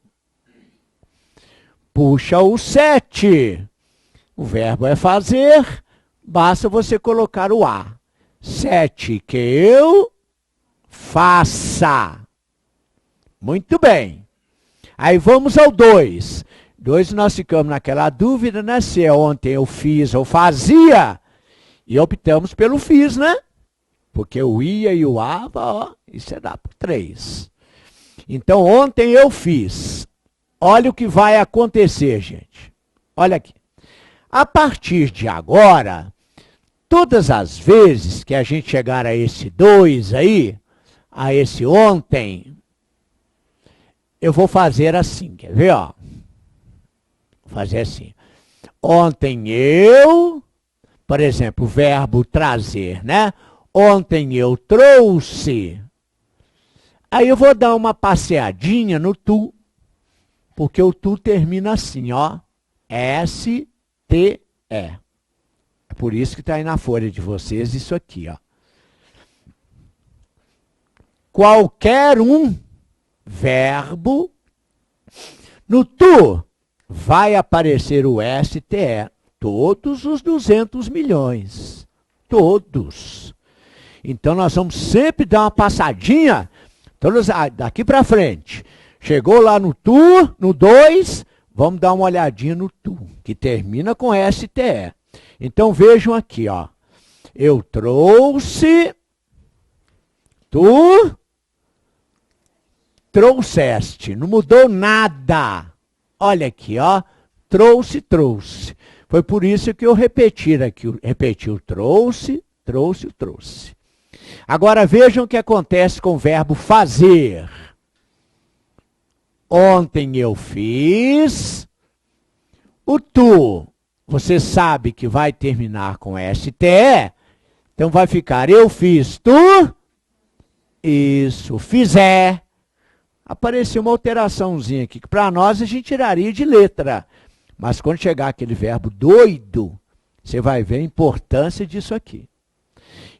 Puxa o 7. O verbo é fazer, basta você colocar o a. 7, que eu faça. Muito bem. Aí vamos ao 2. 2 nós ficamos naquela dúvida, né? Se é ontem eu fiz ou fazia. E optamos pelo fiz, né? Porque o ia e o a, ó, isso é dá por 3. Então, ontem eu fiz. Olha o que vai acontecer, gente. Olha aqui. A partir de agora, todas as vezes que a gente chegar a esse 2 aí, a esse ontem, eu vou fazer assim, quer ver, ó? Vou fazer assim. Ontem eu, por exemplo, o verbo trazer, né? Ontem eu trouxe. Aí eu vou dar uma passeadinha no tu. Porque o tu termina assim, ó. S-T-E. É por isso que está aí na folha de vocês isso aqui, ó. Qualquer um verbo, no tu vai aparecer o S-T-E. Todos os 200 milhões. Todos. Então nós vamos sempre dar uma passadinha, todos, daqui para frente. Chegou lá no tu, no 2, vamos dar uma olhadinha no tu, que termina com STE. Então vejam aqui, ó. Eu trouxe, tu trouxeste. Não mudou nada. Olha aqui, ó. Trouxe, trouxe. Foi por isso que eu repeti aqui. Repeti o trouxe, trouxe, trouxe. Agora vejam o que acontece com o verbo fazer. Ontem eu fiz. O tu, você sabe que vai terminar com STE. Então vai ficar eu fiz, tu. Isso, fizer. Apareceu uma alteraçãozinha aqui, que para nós a gente tiraria de letra. Mas quando chegar aquele verbo doido, você vai ver a importância disso aqui.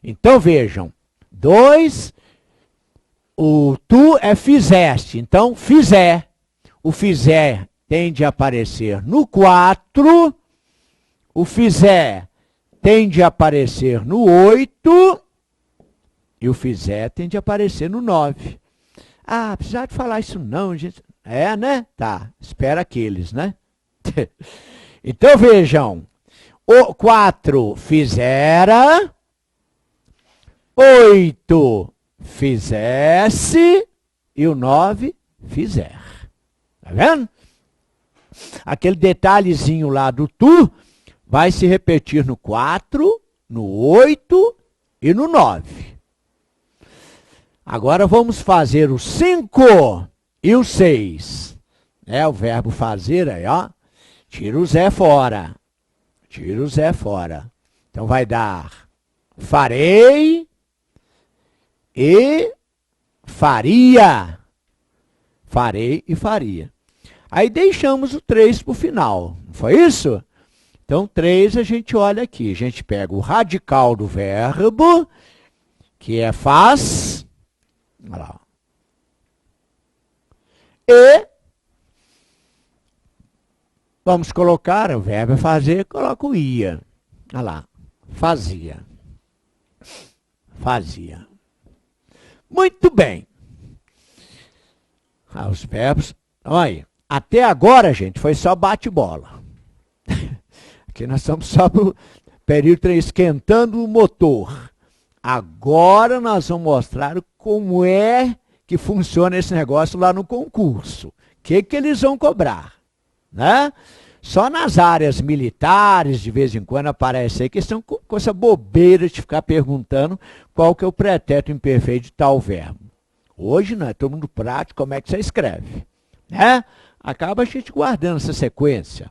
Então vejam, 2, o tu é fizeste, então fizer. o fizer tende a aparecer no 4, o fizer tende a aparecer no 8 e o fizer tende a aparecer no 9. Ah, precisar de falar isso não, gente. É, né? Tá, espera aqueles, né? Então vejam, o 4 fizera, 8 fizesse e o 9 fizer. Tá vendo? Aquele detalhezinho lá do tu vai se repetir no 4, no 8 e no 9. Agora vamos fazer o 5 e o 6. O verbo fazer aí, ó. Tira o Zé fora. Tira o Zé fora. Então vai dar farei e faria. Farei e faria. Aí deixamos o 3 para o final. Não foi isso? Então, 3 a gente olha aqui. A gente pega o radical do verbo, que é faz. Olha lá. E vamos colocar, o verbo é fazer, coloca o ia. Olha lá. Fazia. Fazia. Muito bem. Os verbos. Olha aí. Até agora, gente, foi só bate-bola. Aqui nós estamos só no período 3, esquentando o motor. Agora nós vamos mostrar como é que funciona esse negócio lá no concurso. O que eles vão cobrar, né? Só nas áreas militares, de vez em quando, aparece aí que estão com essa bobeira de ficar perguntando qual que é o pretérito imperfeito de tal verbo. Hoje, não é todo mundo prático, como é que você escreve, né? Acaba a gente guardando essa sequência.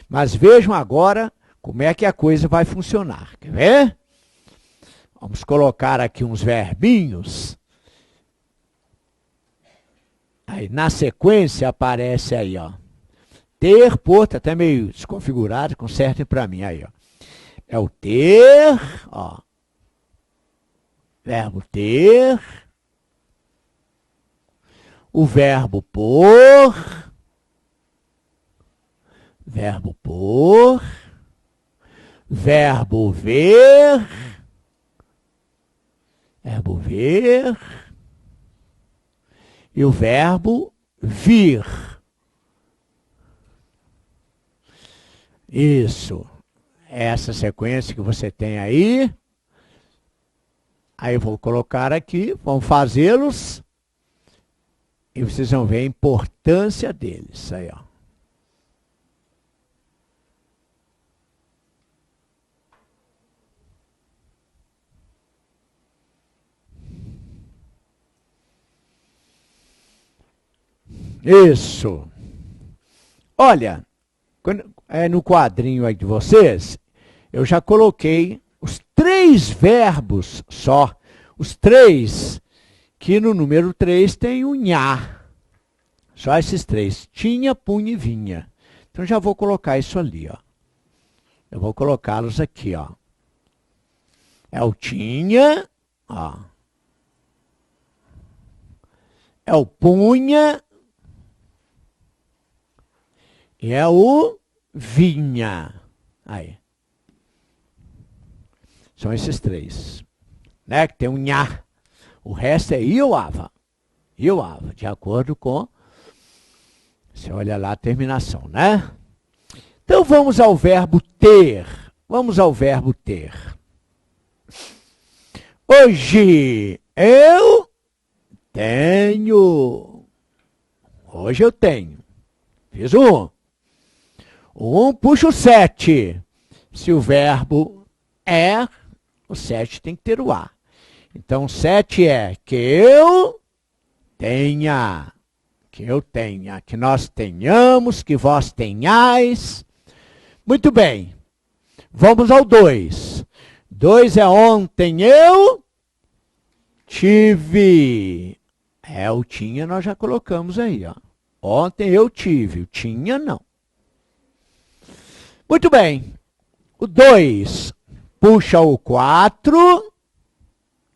Mas vejam agora como é que a coisa vai funcionar. Quer ver? Vamos colocar aqui uns verbinhos. Aí na sequência aparece aí, ó. Ter, por, tá até meio desconfigurado, consertem para mim aí, ó. É o ter, ó. Verbo ter. O verbo por. Verbo por. Verbo ver. Verbo ver. E o verbo vir. Isso. Essa sequência que você tem aí. Aí eu vou colocar aqui, vamos fazê-los. E vocês vão ver a importância deles. Aí, ó. Isso. Olha, no quadrinho aí de vocês, eu já coloquei os 3 verbos só. Os 3, que no número 3 tem o nhá. Só esses 3. Tinha, punha e vinha. Então já vou colocar isso ali, ó. Eu vou colocá-los aqui, ó. É o tinha, ó. É o punha. E é o vinha. Aí. São esses 3. Né? Que tem um nhá. O resto é ioava. Ioava, de acordo com... Você olha lá a terminação, né? Então vamos ao verbo ter. Vamos ao verbo ter. Hoje eu tenho. Hoje eu tenho. Fiz um. O 1 puxa o 7. Se o verbo é, o 7 tem que ter o A. Então, 7 é que eu tenha. Que eu tenha. Que nós tenhamos, que vós tenhais. Muito bem. Vamos ao 2. 2 é ontem eu tive. É, o tinha nós já colocamos aí, ó. Ontem eu tive. O tinha não. Muito bem. O 2 puxa o 4.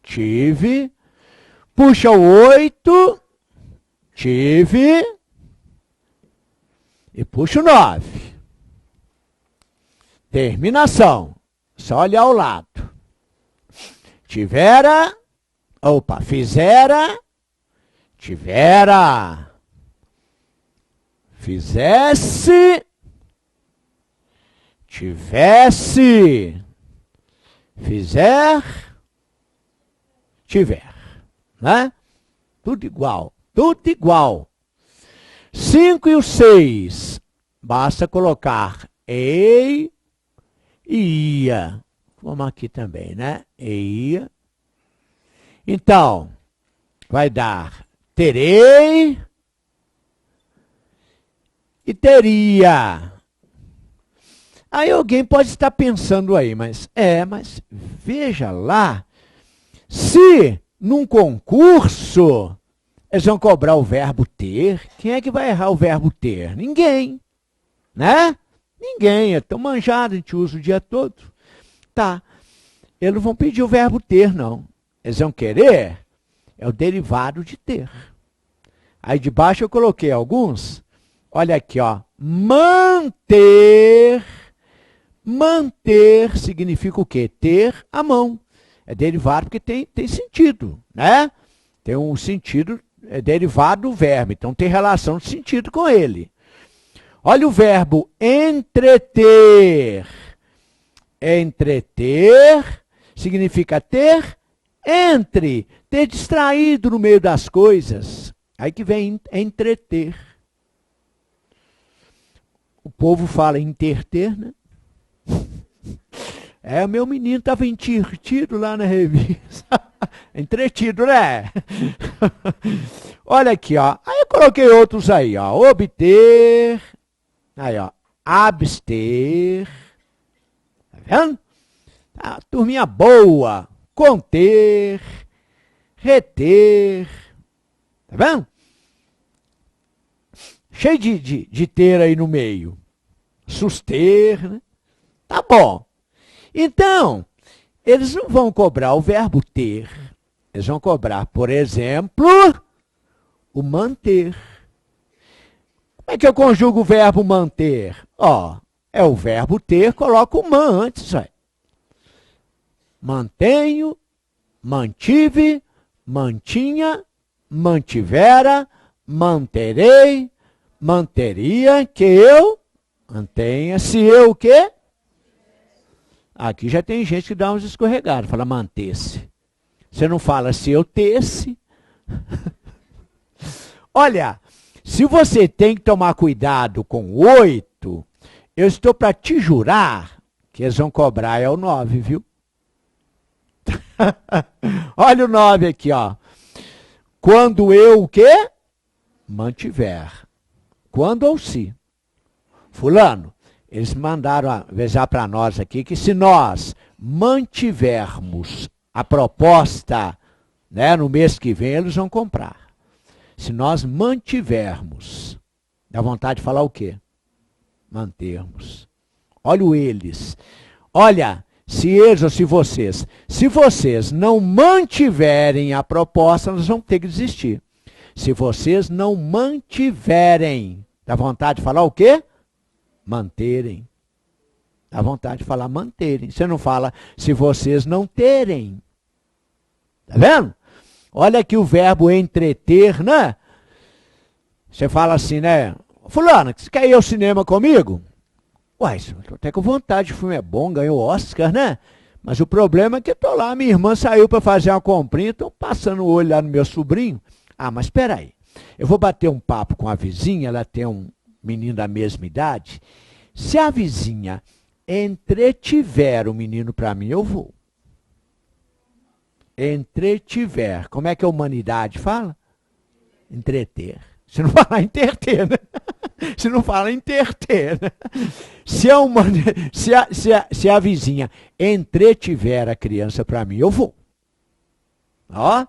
Tive. Puxa o 8. Tive. e puxa o 9. Terminação. Só olhar ao lado. Tivera, opa, fizera, tivera, fizesse, tivesse, fizer, tiver, né? Tudo igual, tudo igual. 5 e o 6, basta colocar ei e ia. Vamos aqui também, né? E ia. Então, vai dar terei e teria. Aí alguém pode estar pensando aí, mas veja lá, se num concurso eles vão cobrar o verbo ter, quem é que vai errar o verbo ter? Ninguém, né? Ninguém, é tão manjado, a gente usa o dia todo. Tá, eles não vão pedir o verbo ter, não. Eles vão querer, é o derivado de ter. Aí de baixo eu coloquei alguns, olha aqui, ó, manter. Manter significa o quê? Ter a mão. É derivado porque tem sentido, né? Tem um sentido, é derivado do verbo, então tem relação de sentido com ele. Olha o verbo entreter. Entreter significa ter entre, ter distraído no meio das coisas. Aí que vem entreter. O povo fala interter, né? O meu menino estava entretido lá na revista. Entretido, né? Olha aqui, ó. Aí eu coloquei outros aí, ó. Obter. Aí, ó. Abster. Tá vendo? Tá, turminha boa. Conter. Reter. Tá vendo? Cheio de ter aí no meio. Suster, né? Tá bom. Então, eles não vão cobrar o verbo ter. Eles vão cobrar, por exemplo, o manter. Como é que eu conjugo o verbo manter? Ó, é o verbo ter, coloco o man antes. Ó. Mantenho, mantive, mantinha, mantivera, manterei, manteria, que eu mantenha, se eu o quê? Aqui já tem gente que dá uns escorregados, fala manter-se. Você não fala se eu ter-se. Olha, se você tem que tomar cuidado com 8, eu estou para te jurar que eles vão cobrar é o 9, viu? Olha o 9 aqui, ó. Quando eu o quê? Mantiver. Quando ou se. Fulano, eles mandaram avisar para nós aqui que se nós mantivermos a proposta, né, no mês que vem, eles vão comprar. Se nós mantivermos, dá vontade de falar o quê? Mantermos. Olha o eles. Olha, se eles ou se vocês não mantiverem a proposta, nós vamos ter que desistir. Se vocês não mantiverem, dá vontade de falar o quê? Manterem. Dá vontade de falar manterem. Você não fala se vocês não terem. Tá vendo? Olha aqui o verbo entreter, né? Você fala assim, né? Fulano, você quer ir ao cinema comigo? Uai, eu tô até com vontade, o filme é bom, ganhou Oscar, né? Mas o problema é que eu tô lá, minha irmã saiu para fazer uma comprinha, tô passando o olho lá no meu sobrinho. Ah, mas espera aí. Eu vou bater um papo com a vizinha, ela tem um menino da mesma idade. Se a vizinha entretiver o menino para mim, eu vou. Entretiver. Como é que a humanidade fala? Entreter. Se não falar interter, né? Se não fala interter, né? Se a vizinha entretiver a criança para mim, eu vou. Ó,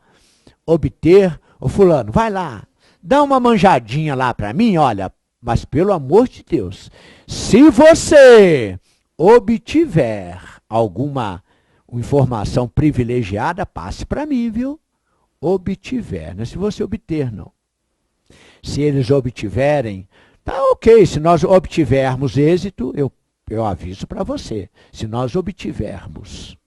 obter. Ô fulano, vai lá. Dá uma manjadinha lá para mim, olha. Mas pelo amor de Deus, se você obtiver alguma informação privilegiada, passe para mim, viu? Obtiver, não é se você obter, não. Se eles obtiverem, Tá ok, se nós obtivermos êxito, eu aviso para você. Se nós obtivermos.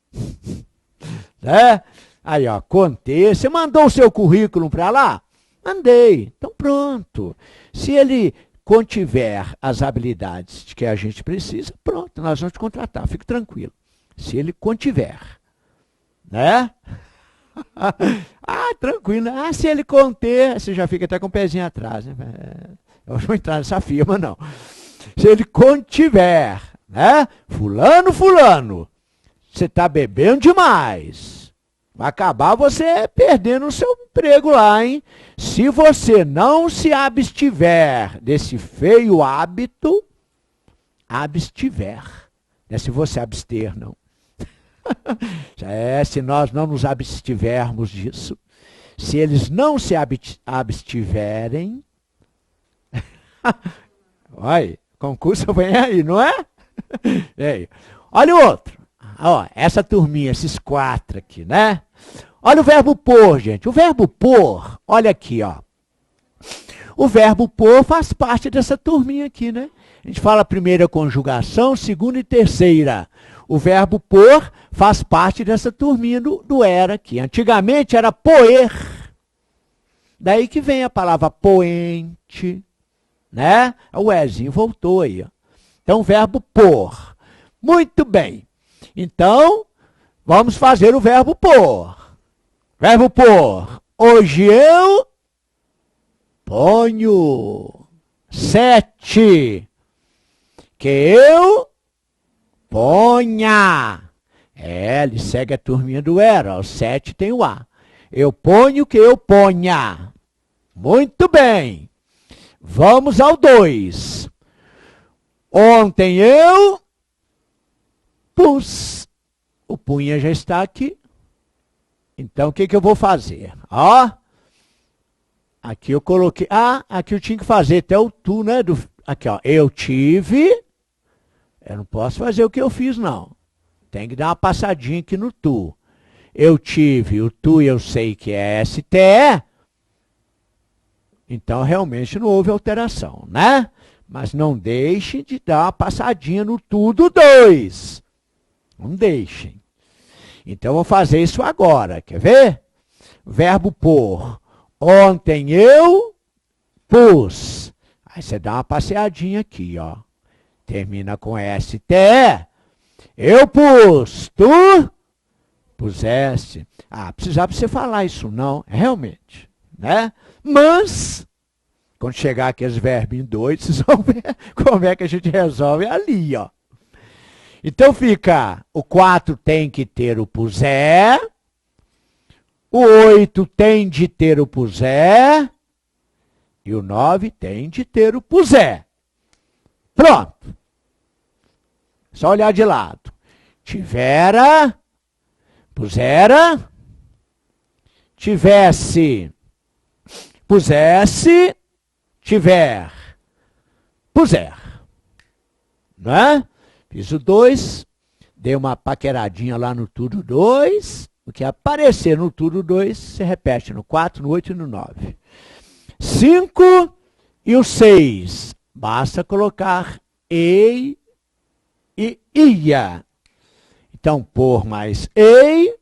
Né? Aí, ó, contei. Você mandou o seu currículo para lá? Mandei. Então, pronto. Se ele contiver as habilidades que a gente precisa, pronto, nós vamos te contratar. Fique tranquilo. Se ele contiver. Né? Ah, tranquilo. Ah, se ele conter, você já fica até com o pezinho atrás. Né? Eu não vou entrar nessa firma, não. Se ele contiver, né? Fulano, você está bebendo demais. Vai acabar você perdendo o seu emprego lá, hein? Se você não se abstiver desse feio hábito, abstiver. Não é se você abster, não. Se nós não nos abstivermos disso, se eles não se abstiverem, olha, concurso vem aí, não é? Olha o outro. Ó, essa turminha, esses 4 aqui, né? Olha o verbo pôr, gente. O verbo pôr, olha aqui, ó. O verbo pôr faz parte dessa turminha aqui, né? A gente fala primeira conjugação, segunda e terceira. O verbo pôr faz parte dessa turminha do era aqui. Antigamente era poer. Daí que vem a palavra poente, né? O ezinho voltou aí, ó. Então, o verbo pôr. Muito bem. Então, vamos fazer o verbo pôr. Verbo pôr. Hoje eu ponho 7. Que eu ponha. Ele segue a turminha do era. O 7 tem o A. Eu ponho que eu ponha. Muito bem. Vamos ao 2. Ontem eu pus. O punha já está aqui. Então, o que eu vou fazer? Ó. Aqui eu coloquei. Ah, aqui eu tinha que fazer até o tu, né? Aqui, ó. Eu tive. Eu não posso fazer o que eu fiz, não. Tem que dar uma passadinha aqui no tu. Eu tive. O tu eu sei que é STE. Então, realmente não houve alteração, né? Mas não deixem de dar uma passadinha no tudo 2. Não deixem. Então, eu vou fazer isso agora. Quer ver? Verbo pôr. Ontem eu pus. Aí você dá uma passeadinha aqui, ó. Termina com STE. Eu pus. Tu puseste. Ah, precisava você falar isso não. Realmente. Né? Mas, quando chegar aqueles verbinhos doidos, vocês vão ver como é que a gente resolve ali, ó. Então fica, o 4 tem que ter o pusé, o 8 tem de ter o pusé, e o 9 tem de ter o pusé. Pronto. Só olhar de lado. Tivera, pusera, tivesse, pusesse, tiver, puser. Não é? Fiz o 2, dei uma paqueradinha lá no tudo 2, o que aparecer no tudo 2, você repete no 4, no 8 e no 9. 5 e o 6, basta colocar ei e ia. Então, por mais ei,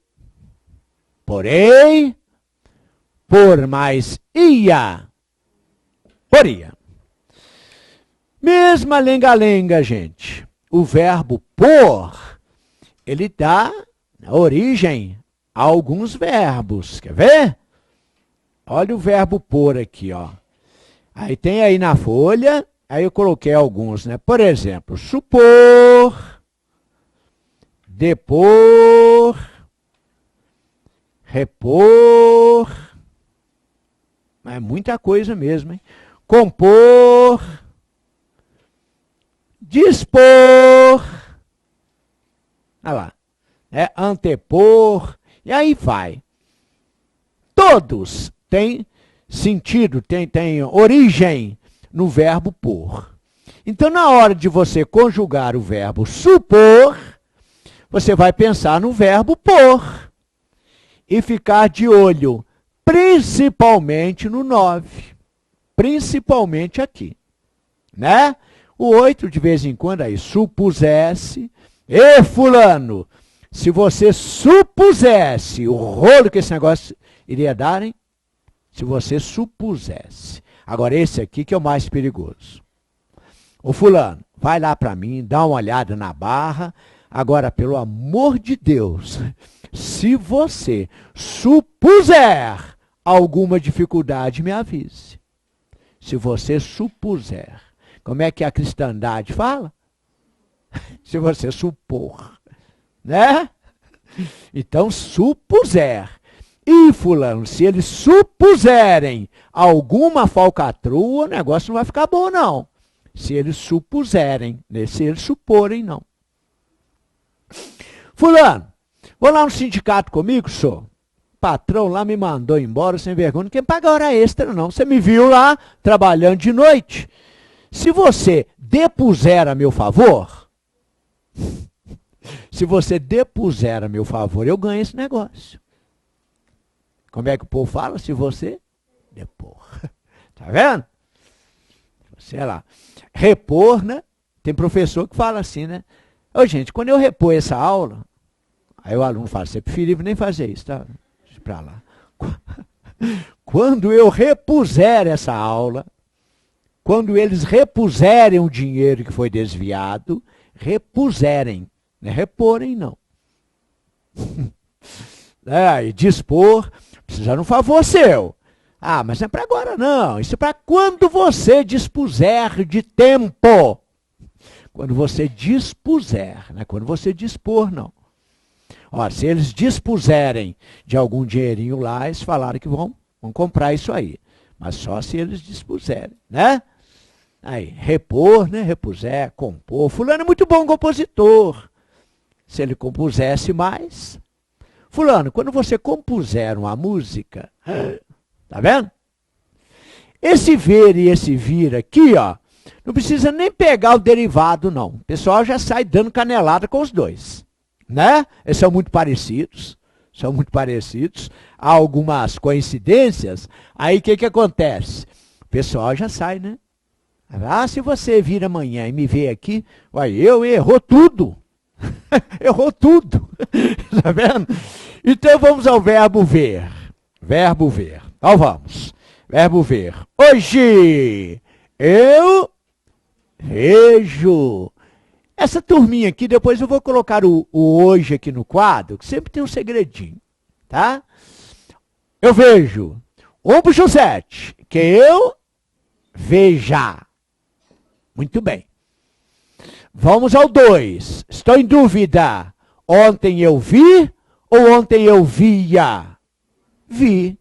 porei, por mais ia, poria. Mesma lenga-lenga, gente. O verbo pôr, ele dá origem a alguns verbos. Quer ver? Olha o verbo pôr aqui, ó. Aí tem aí na folha, aí eu coloquei alguns, né? Por exemplo, supor, depor, repor. É muita coisa mesmo, hein? Compor, dispor, olha lá, antepor, e aí vai. Todos têm sentido, têm origem no verbo pôr. Então, na hora de você conjugar o verbo supor, você vai pensar no verbo pôr e ficar de olho principalmente no 9, principalmente aqui. né? O 8, de vez em quando, aí, supusesse. E fulano, se você supusesse o rolo que esse negócio iria dar, hein? Se você supusesse. Agora, esse aqui que é o mais perigoso. Ô fulano, vai lá para mim, dá uma olhada na barra. Agora, pelo amor de Deus, se você supuser alguma dificuldade, me avise. Se você supuser. Como é que a cristandade fala? Se você supor, né? Então, supuser. E fulano, se eles supuserem alguma falcatrua, o negócio não vai ficar bom, não. Se eles supuserem, né? Se eles suporem, não. Fulano, vou lá no sindicato comigo, senhor? O patrão lá me mandou embora sem vergonha. Não quer pagar hora extra, não. Você me viu lá trabalhando de noite. Se você depuser a meu favor, eu ganho esse negócio. Como é que o povo fala? Se você depor. Tá vendo? Sei lá. Repor, né? Tem professor que fala assim, né? Ô, gente, quando eu repor essa aula, aí o aluno fala, você é preferível nem fazer isso, tá? Deixa pra lá. Quando eu repuser essa aula, quando eles repuserem o dinheiro que foi desviado, repuserem, não é reporem, não. E dispor, precisa de um favor seu. Ah, mas não é para agora, não. Isso é para quando você dispuser de tempo. Quando você dispuser, não é quando você dispor, não. Ó, se eles dispuserem de algum dinheirinho lá, eles falaram que vão comprar isso aí. Mas só se eles dispuserem, né? Aí, repor, né? Repuser, compor. Fulano é muito bom compositor. Se ele compusesse mais. Fulano, quando você compuser uma música, tá vendo? Esse ver e esse vir aqui, ó, não precisa nem pegar o derivado, não. O pessoal já sai dando canelada com os dois, né? Eles são muito parecidos, Há algumas coincidências. Aí o que acontece? O pessoal já sai, né? Ah, se você vir amanhã e me ver aqui, errou tudo. Errou tudo. Tá vendo? Então vamos ao verbo ver. Verbo ver. Então vamos. Verbo ver. Hoje eu vejo. Essa turminha aqui, depois eu vou colocar o hoje aqui no quadro, que sempre tem um segredinho, tá? Eu vejo. 1 puxa o 7. Que eu veja. Muito bem. Vamos ao 2. Estou em dúvida. Ontem eu vi ou ontem eu via? Vi.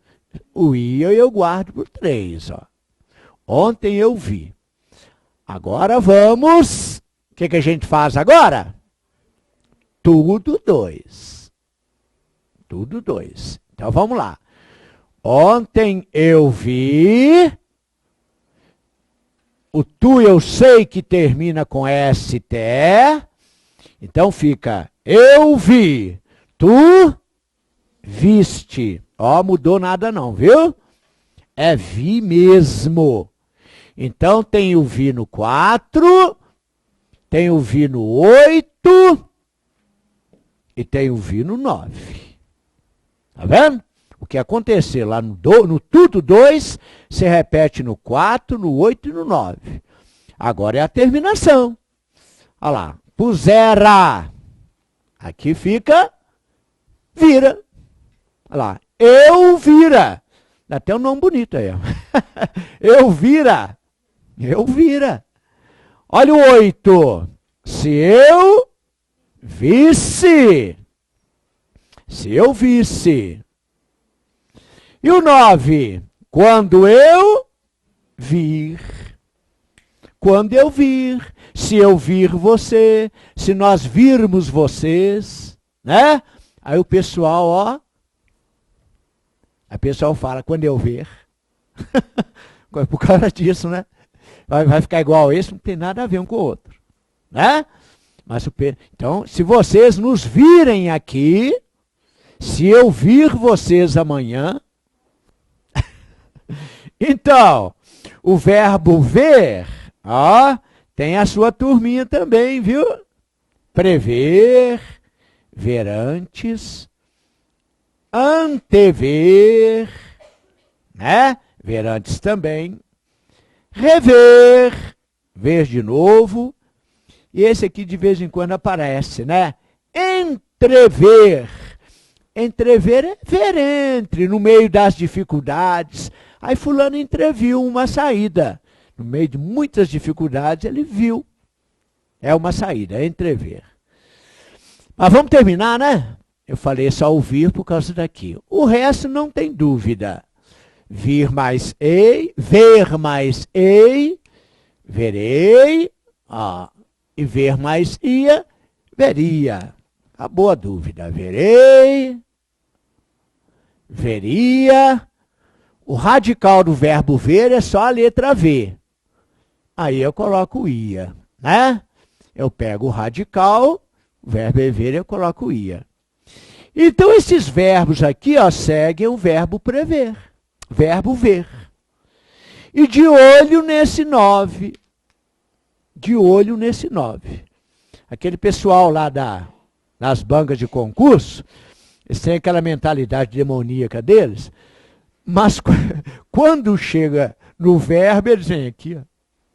O ia eu guardo por 3. Ó. Ontem eu vi. Agora vamos. O que a gente faz agora? Tudo 2. Tudo 2. Então vamos lá. Ontem eu vi. O tu eu sei que termina com ST. Então fica eu vi. Tu viste. Ó, mudou nada não, viu? É vi mesmo. Então tem o vi no 4, tem o vi no 8 e tem o vi no 9. Tá vendo? O que acontecer lá no tudo 2, se repete no 4, no 8 e no 9. Agora é a terminação. Olha lá. Pusera. Aqui fica vira. Olha lá. Eu vira. Dá até um nome bonito aí. Eu vira. Eu vira. Olha o 8. Se eu visse. Se eu visse. E o 9, quando eu vir. Quando eu vir. Se eu vir você. Se nós virmos vocês. Né? Aí o pessoal, ó. Aí o pessoal fala, quando eu ver. Por causa disso, né? Vai ficar igual esse, não tem nada a ver um com o outro. Né? Mas então, se vocês nos virem aqui. Se eu vir vocês amanhã. Então, o verbo ver Ó, tem a sua turminha também, viu? Prever, ver antes, antever, né? Ver antes também. Rever, ver de novo. E esse aqui de vez em quando aparece, né? Entrever. Entrever é ver entre, no meio das dificuldades. Aí fulano entreviu uma saída. No meio de muitas dificuldades, ele viu. É uma saída, é entrever. Mas vamos terminar, né? Eu falei só ouvir por causa daqui. O resto não tem dúvida. Vir mais ei, ver mais ei, verei, ó, e ver mais ia, veria. Acabou a dúvida. Verei, veria. O radical do verbo ver é só a letra V. Aí eu coloco ia, né? Eu pego o radical, o verbo é ver, eu coloco ia. Então esses verbos aqui, ó, seguem o verbo prever, verbo ver. E de olho nesse 9. De olho nesse 9. Aquele pessoal lá das bancas de concurso, eles têm aquela mentalidade demoníaca deles, mas quando chega no verbo, eles vêm aqui, ó.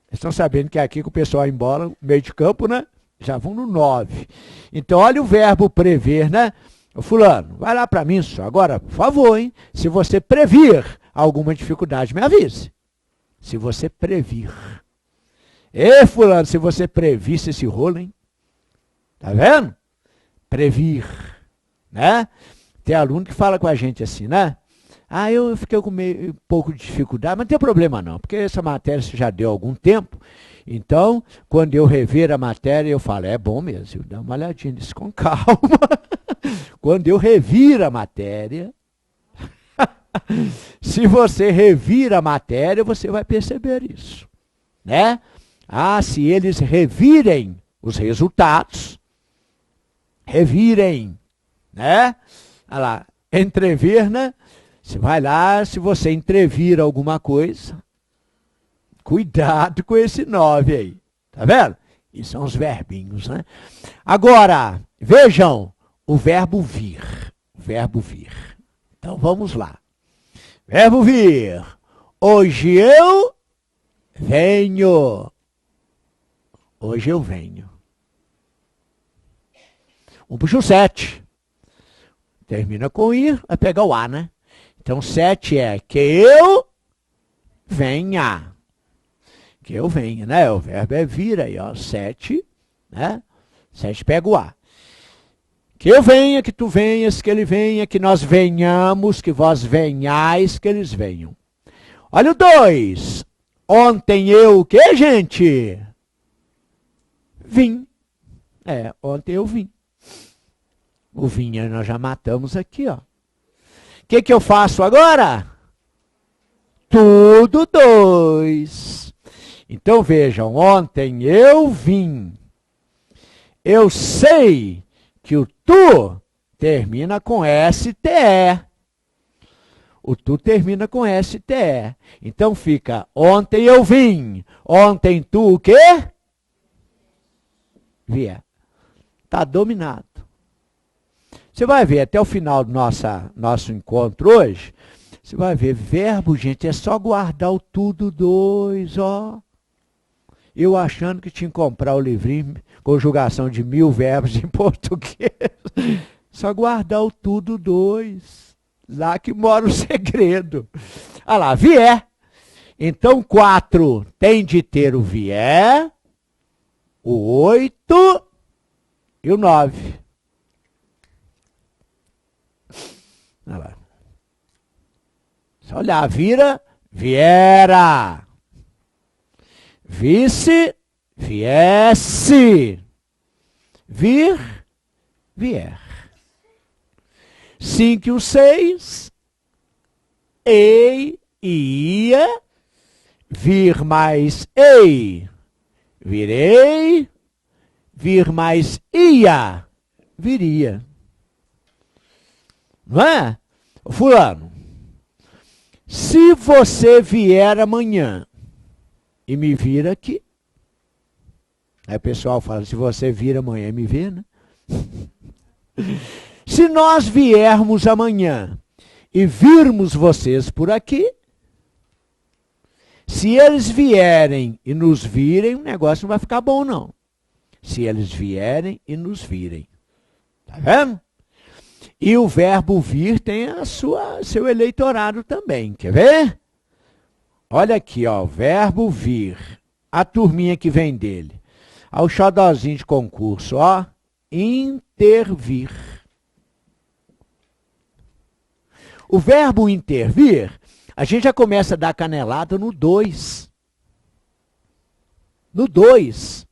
Eles estão sabendo que é aqui que o pessoal embola, meio de campo, né? Já vão no 9. Então, olha o verbo prever, né? Ô, fulano, vai lá para mim só. Agora, por favor, hein? Se você previr alguma dificuldade, me avise. Se você previr. Ê, fulano, se você previsse esse rolo, hein? Tá vendo? Previr, né? Tem aluno que fala com a gente assim, né? Ah, eu fiquei com um pouco de dificuldade, mas não tem problema não, porque essa matéria você já deu há algum tempo. Então, quando eu rever a matéria, eu falo, é bom mesmo, dá uma olhadinha nisso com calma. Quando eu revir a matéria, se você revir a matéria, você vai perceber isso, né? Ah, se eles revirem os resultados, revirem, né? Olha lá, entrever, né? Você vai lá, se você entrevir alguma coisa, cuidado com esse 9 aí, tá vendo? Isso são os verbinhos, né? Agora, vejam o verbo vir, verbo vir. Então vamos lá. Verbo vir. Hoje eu venho. Hoje eu venho. Puxa o 7. Termina com ir, vai pegar o A, né? Então 7 é que eu venha. Que eu venha, né? O verbo é vir aí, ó. 7, né? 7 pega o A. Que eu venha, que tu venhas, que ele venha, que nós venhamos, que vós venhais, que eles venham. Olha o 2. Ontem eu o que, gente? Vim. É, ontem eu vim. O vinha nós já matamos aqui, ó. O que eu faço agora? Tudo 2. Então vejam, ontem eu vim. Eu sei que o tu termina com STE. O tu termina com STE. Então fica, ontem eu vim. Ontem tu o quê? Vier. Está dominado. Você vai ver, até o final do nosso encontro hoje, você vai ver, verbo, gente, é só guardar o tudo 2, ó. Eu achando que tinha que comprar o livrinho, conjugação de 1000 verbos em português. Só guardar o tudo 2. Lá que mora o segredo. Olha lá, vier. Então, 4 tem de ter o vier, o 8 e o 9. Olha lá. Só olhar, vira, viera. Visse, viesse. Vir, vier. 5 e o 6. Ei, ia. Vir mais ei. Virei. Vir mais ia. Viria. Não é? Fulano, se você vier amanhã e me vir aqui, Aí o pessoal fala, se você vir amanhã me vê, né? Se nós viermos amanhã e virmos vocês por aqui, se eles vierem e nos virem, o negócio não vai ficar bom, não. Se eles vierem e nos virem. Tá vendo? E o verbo vir tem seu eleitorado também. Quer ver? Olha aqui, ó, verbo vir. A turminha que vem dele. Ao xodózinho de concurso, ó. Intervir. O verbo intervir, a gente já começa a dar canelada no 2. No 2.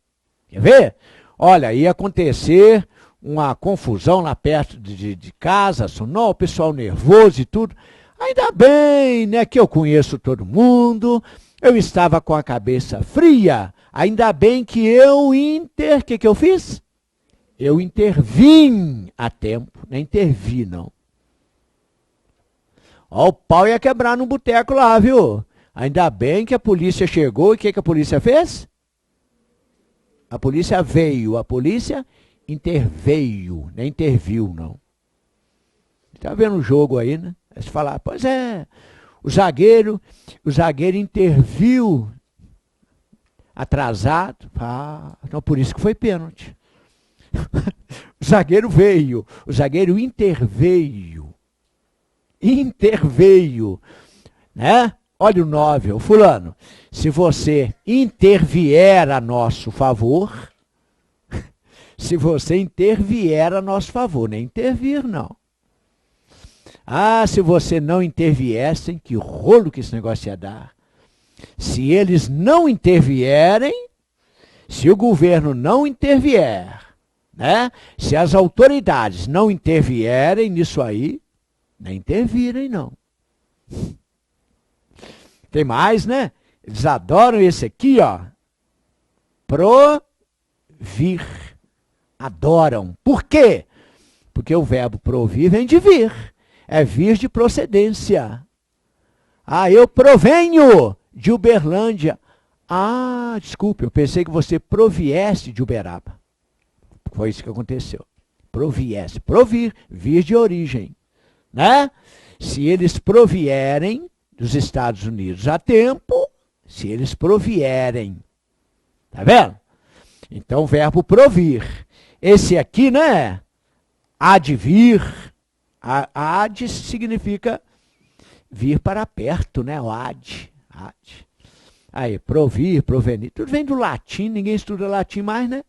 Quer ver? Olha, ia acontecer uma confusão lá perto de casa, não, o pessoal nervoso e tudo. Ainda bem, né, que eu conheço todo mundo, eu estava com a cabeça fria, ainda bem que que eu fiz? Eu intervim a tempo, não intervi, não. Ó, o pau ia quebrar no boteco lá, viu? Ainda bem que a polícia chegou e o que a polícia fez? A polícia veio, a polícia interveio, nem interviu, não. Tá vendo o jogo aí, né? Aí você fala, pois é, o zagueiro interviu atrasado. Ah, então por isso que foi pênalti. O zagueiro veio, o zagueiro interveio, né? Olha o 9, o fulano, se você intervier a nosso favor, nem intervir, não. Ah, se você não interviessem, que rolo que esse negócio ia dar. Se eles não intervierem, se o governo não intervier, né? Se as autoridades não intervierem nisso aí, nem intervirem, não. Tem mais, né? Eles adoram esse aqui, ó. Provir. Adoram. Por quê? Porque o verbo provir vem de vir. É vir de procedência. Ah, eu provenho de Uberlândia. Ah, desculpe, eu pensei que você proviesse de Uberaba. Foi isso que aconteceu. Proviesse. Provir, vir de origem. Né? Se eles provierem dos Estados Unidos a tempo, se eles provierem. Tá vendo? Então, o verbo provir. Esse aqui, né? Há de vir. Há de significa vir para perto, né? O ad. Aí, provir, provenir. Tudo vem do latim, ninguém estuda latim mais, né?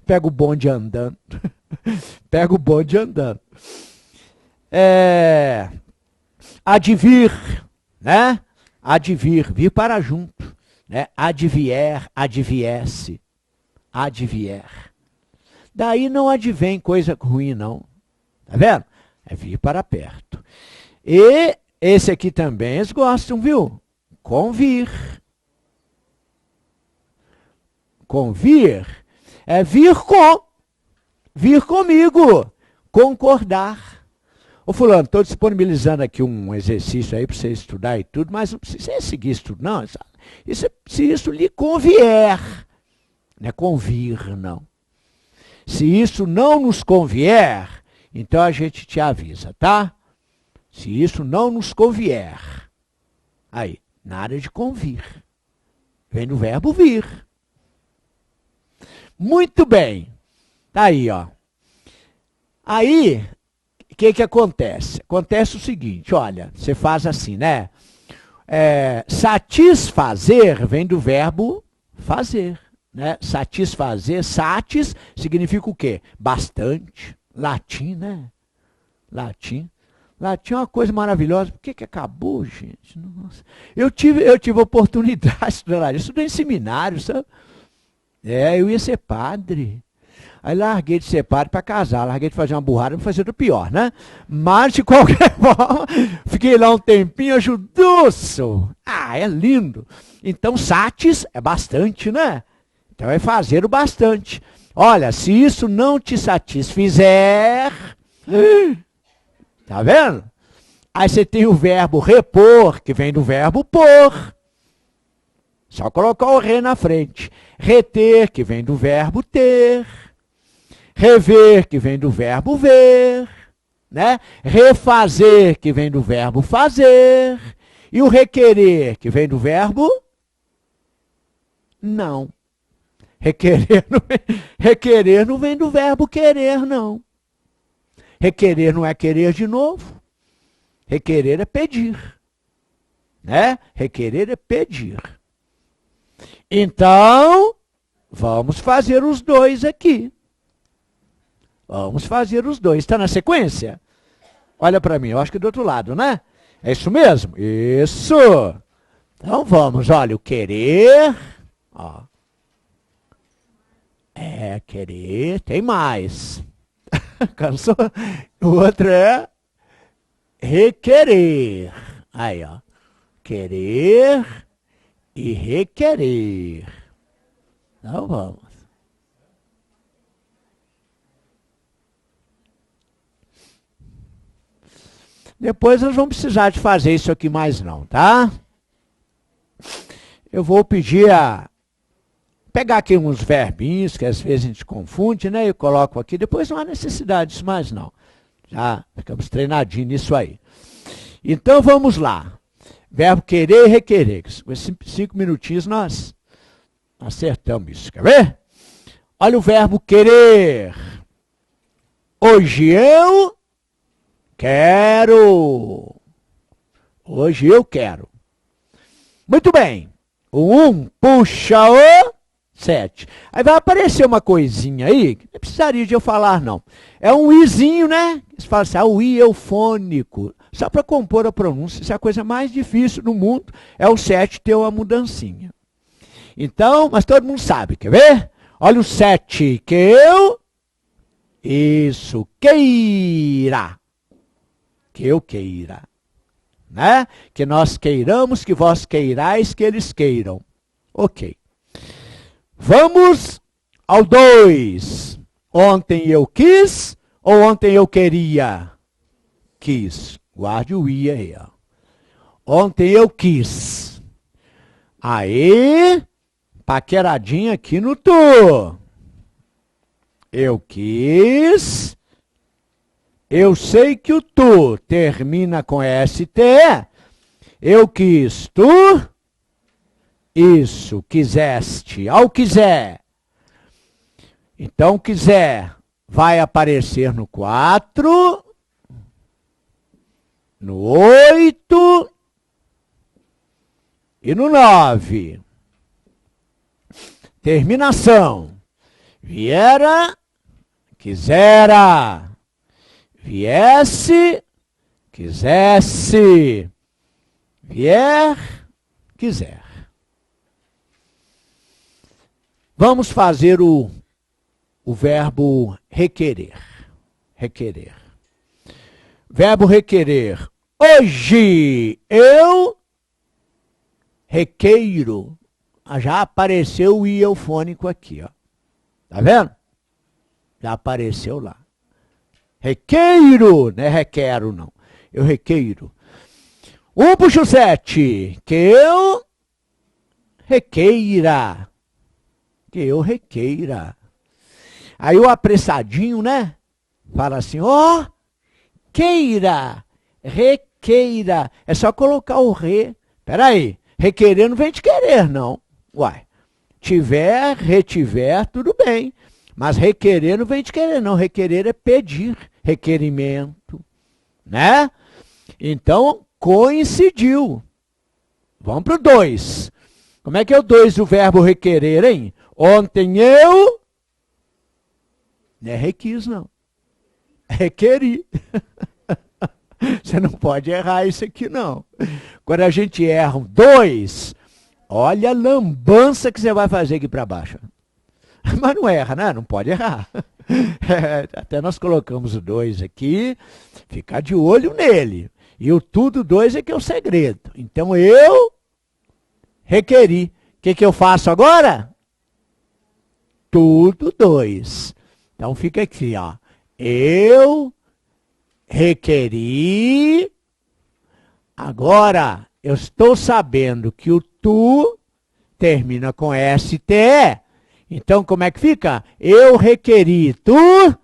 Pega o bonde andando. Pega o bonde andando. Advir, né? Advir, vir para junto, né? Advier, adviesse, advier. Daí não advém coisa ruim, não. Tá vendo? É vir para perto. E esse aqui também eles gostam, viu? Convir. Convir é vir com. Vir comigo. Concordar. Ô fulano, estou disponibilizando aqui um exercício aí para você estudar e tudo, mas não precisa seguir isso tudo, não. Se isso lhe convier. Não é convir, não. Se isso não nos convier, então a gente te avisa, tá? Se isso não nos convier. Aí, nada de convir. Vem do verbo vir. Muito bem. Tá aí, ó. Aí, o que acontece? Acontece o seguinte, olha, você faz assim, né? Satisfazer vem do verbo fazer. Né? Satisfazer, satis, significa o quê? Bastante. Latim, né? Latim. Latim é uma coisa maravilhosa. Por que acabou, gente? Nossa. Eu tive a oportunidade de estudar latim. Eu estudei em seminário, sabe? Eu ia ser padre. Aí larguei de ser padre para casar, larguei de fazer uma burrada para fazer do pior, né? Mas, de qualquer forma, fiquei lá um tempinho, ajudoso. Ah, é lindo. Então, satis é bastante, né? Então, é fazer o bastante. Olha, se isso não te satisfizer, tá vendo? Aí você tem o verbo repor, que vem do verbo pôr. Só colocar o re na frente. Reter, que vem do verbo ter. Rever, que vem do verbo ver. Né? Refazer, que vem do verbo fazer. E o requerer, que vem do verbo não. Requerer não vem do verbo querer, não. Requerer não é querer de novo. Requerer é pedir. Né? Requerer é pedir. Então, vamos fazer os dois aqui. Vamos fazer os dois. Está na sequência? Olha para mim, eu acho que do outro lado, né? É isso mesmo? Isso! Então vamos, olha, o querer. Ó. É, querer, tem mais. Cansou? O outro é requerer. Aí, ó. Querer e requerer. Então vamos. Depois nós vamos precisar de fazer isso aqui mais não, tá? Eu vou pedir a... pegar aqui uns verbinhos que às vezes a gente confunde, né? Eu coloco aqui, depois não há necessidade disso mais não. Já ficamos treinadinhos nisso aí. Então vamos lá. Verbo querer e requerer. Com esses 5 minutinhos nós acertamos isso. Quer ver? Olha o verbo querer. Hoje eu quero. Hoje eu quero. Muito bem. O 1 puxa o 7. Aí vai aparecer uma coisinha aí, que não precisaria de eu falar, não. É um izinho, né? Você fala assim, o i eufônico. Só para compor a pronúncia, isso é a coisa mais difícil no mundo, é o 7 ter uma mudancinha. Então, mas todo mundo sabe, quer ver? Olha o 7, que eu... Isso, queira. Que eu queira. Né? Que nós queiramos, que vós queirais, que eles queiram. Ok. Vamos ao 2. Ontem eu quis ou ontem eu queria? Quis. Guarde o i aí, ó. Ontem eu quis. Aí, paqueradinha aqui no tu. Eu quis. Eu sei que o tu termina com ST. Eu quis, tu. Isso, quiseste. Ao quiser. Então, quiser vai aparecer no 4, no 8 e no 9. Terminação. Viera, quisera. Viesse, quisesse. Vier, quiser. Vamos fazer o verbo requerer. Requerer. Verbo requerer. Hoje eu requeiro. Já apareceu o i eufônico aqui, ó. Tá vendo? Já apareceu lá. Requeiro, não é requero, não. Eu requeiro. 1 puxa o 7. Que eu requeira. Que eu requeira. Aí o apressadinho, né? Fala assim, ó, queira, requeira. É só colocar o re. Peraí, requerer não vem de querer, não. Uai, tiver, retiver, tudo bem. Mas requerer não vem de querer, não. Requerer é pedir, requerimento, né? Então, coincidiu. Vamos para o 2. Como é que é o 2 do verbo requerer, hein? Ontem eu... Não é requis, não. Requeri. Você não pode errar isso aqui, não. Quando a gente erra um 2, olha a lambança que você vai fazer aqui para baixo. Mas não erra, né? Não pode errar. Até nós colocamos o 2 aqui, ficar de olho nele. E o tudo 2 é que é o segredo. Então eu requeri. O que eu faço agora? Tudo 2. Então fica aqui, ó. Eu requeri. Agora, eu estou sabendo que o tu termina com STE. Então, como é que fica? Eu requeri, tu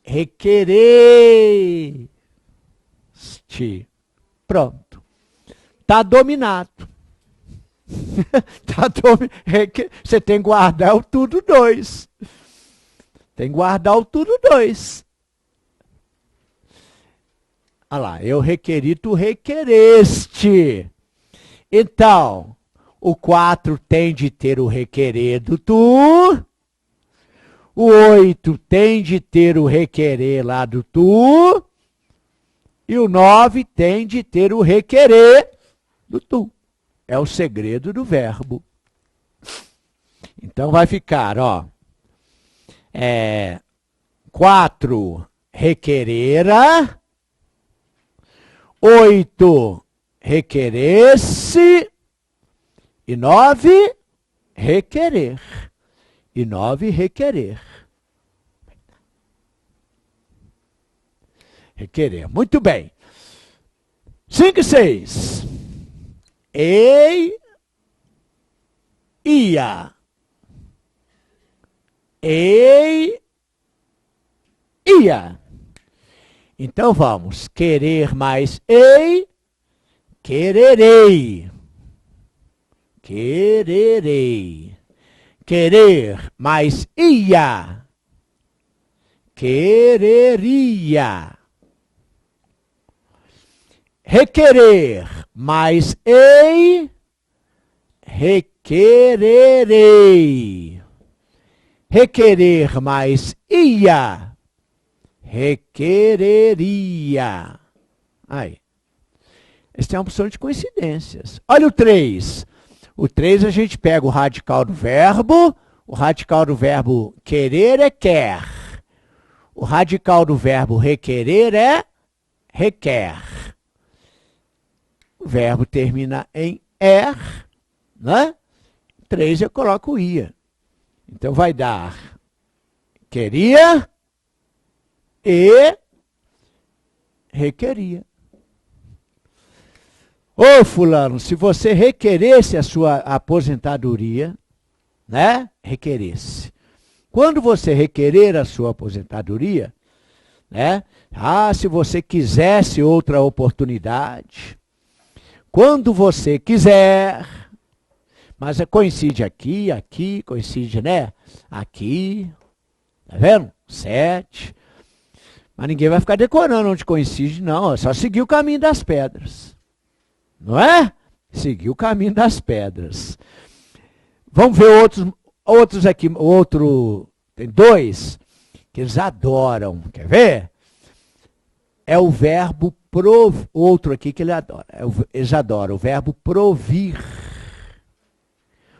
requereste. Pronto. Está dominado. Você tem que guardar o tudo 2. Tem que guardar o tudo 2. Olha lá, eu requeri, tu requereste. Então, o 4 tem de ter o requerido tu. O 8 tem de ter o requerer lá do tu. E o 9 tem de ter o requerer do tu. É o segredo do verbo. Então vai ficar, ó. 4 requerera. 8 requeresse. E 9 requerer. E 9 requerer. Requerer. Muito bem. 5 e 6. Ei, ia. Ei, ia. Então vamos. Querer mais ei, quererei. Quererei. Querer mais ia. Quereria. Requerer mais ei, requererei. Requerer mais ia, requereria. Aí. Essa é uma opção de coincidências. Olha o 3. O 3 a gente pega o radical do verbo. O radical do verbo querer é quer. O radical do verbo requerer é requer. O verbo termina em er, né? 3 eu coloco ia. Então vai dar queria e requeria. Ô fulano, se você requeresse a sua aposentadoria, né? Requeresse. Quando você requerer a sua aposentadoria, né? Se você quisesse outra oportunidade, quando você quiser, mas coincide aqui, aqui, coincide, né? Aqui, tá vendo? 7. Mas ninguém vai ficar decorando onde coincide, não. É só seguir o caminho das pedras. Não é? Seguir o caminho das pedras. Vamos ver outros aqui. Tem 2 que eles adoram. Quer ver? É o verbo outro aqui que ele adora. Eles adoram o verbo provir.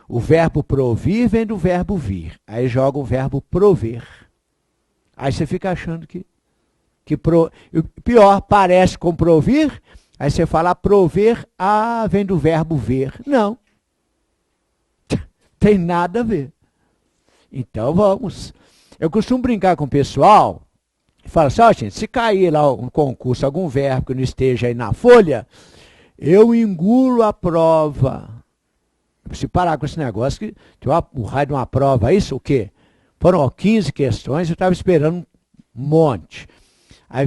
O verbo provir vem do verbo vir. Aí joga o verbo prover. Aí você fica achando que pior, parece com provir. Aí você fala prover, vem do verbo ver. Não. Tem nada a ver. Então vamos. Eu costumo brincar com o pessoal. Fala assim, gente, se cair lá um concurso, algum verbo que não esteja aí na folha, eu engulo a prova. Eu preciso parar com esse negócio que tem o raio de uma prova, isso o quê? Foram 15 questões, eu estava esperando um monte. Aí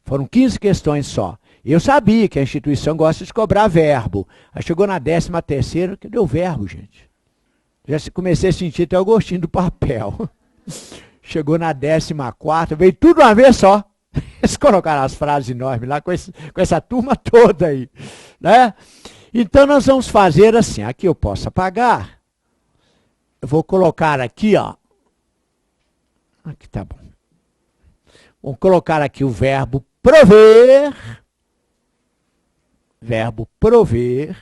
foram 15 questões só. Eu sabia que a instituição gosta de cobrar verbo. Aí chegou na 13ª, cadê o verbo, gente? Já comecei a sentir até o gostinho do papel. Chegou na 14ª, veio tudo uma vez só. Eles colocaram as frases enormes lá com essa turma toda aí, né? Então nós vamos fazer assim, aqui eu posso apagar. Eu vou colocar aqui, ó. Aqui tá bom. Vou colocar aqui o verbo prover. Verbo prover.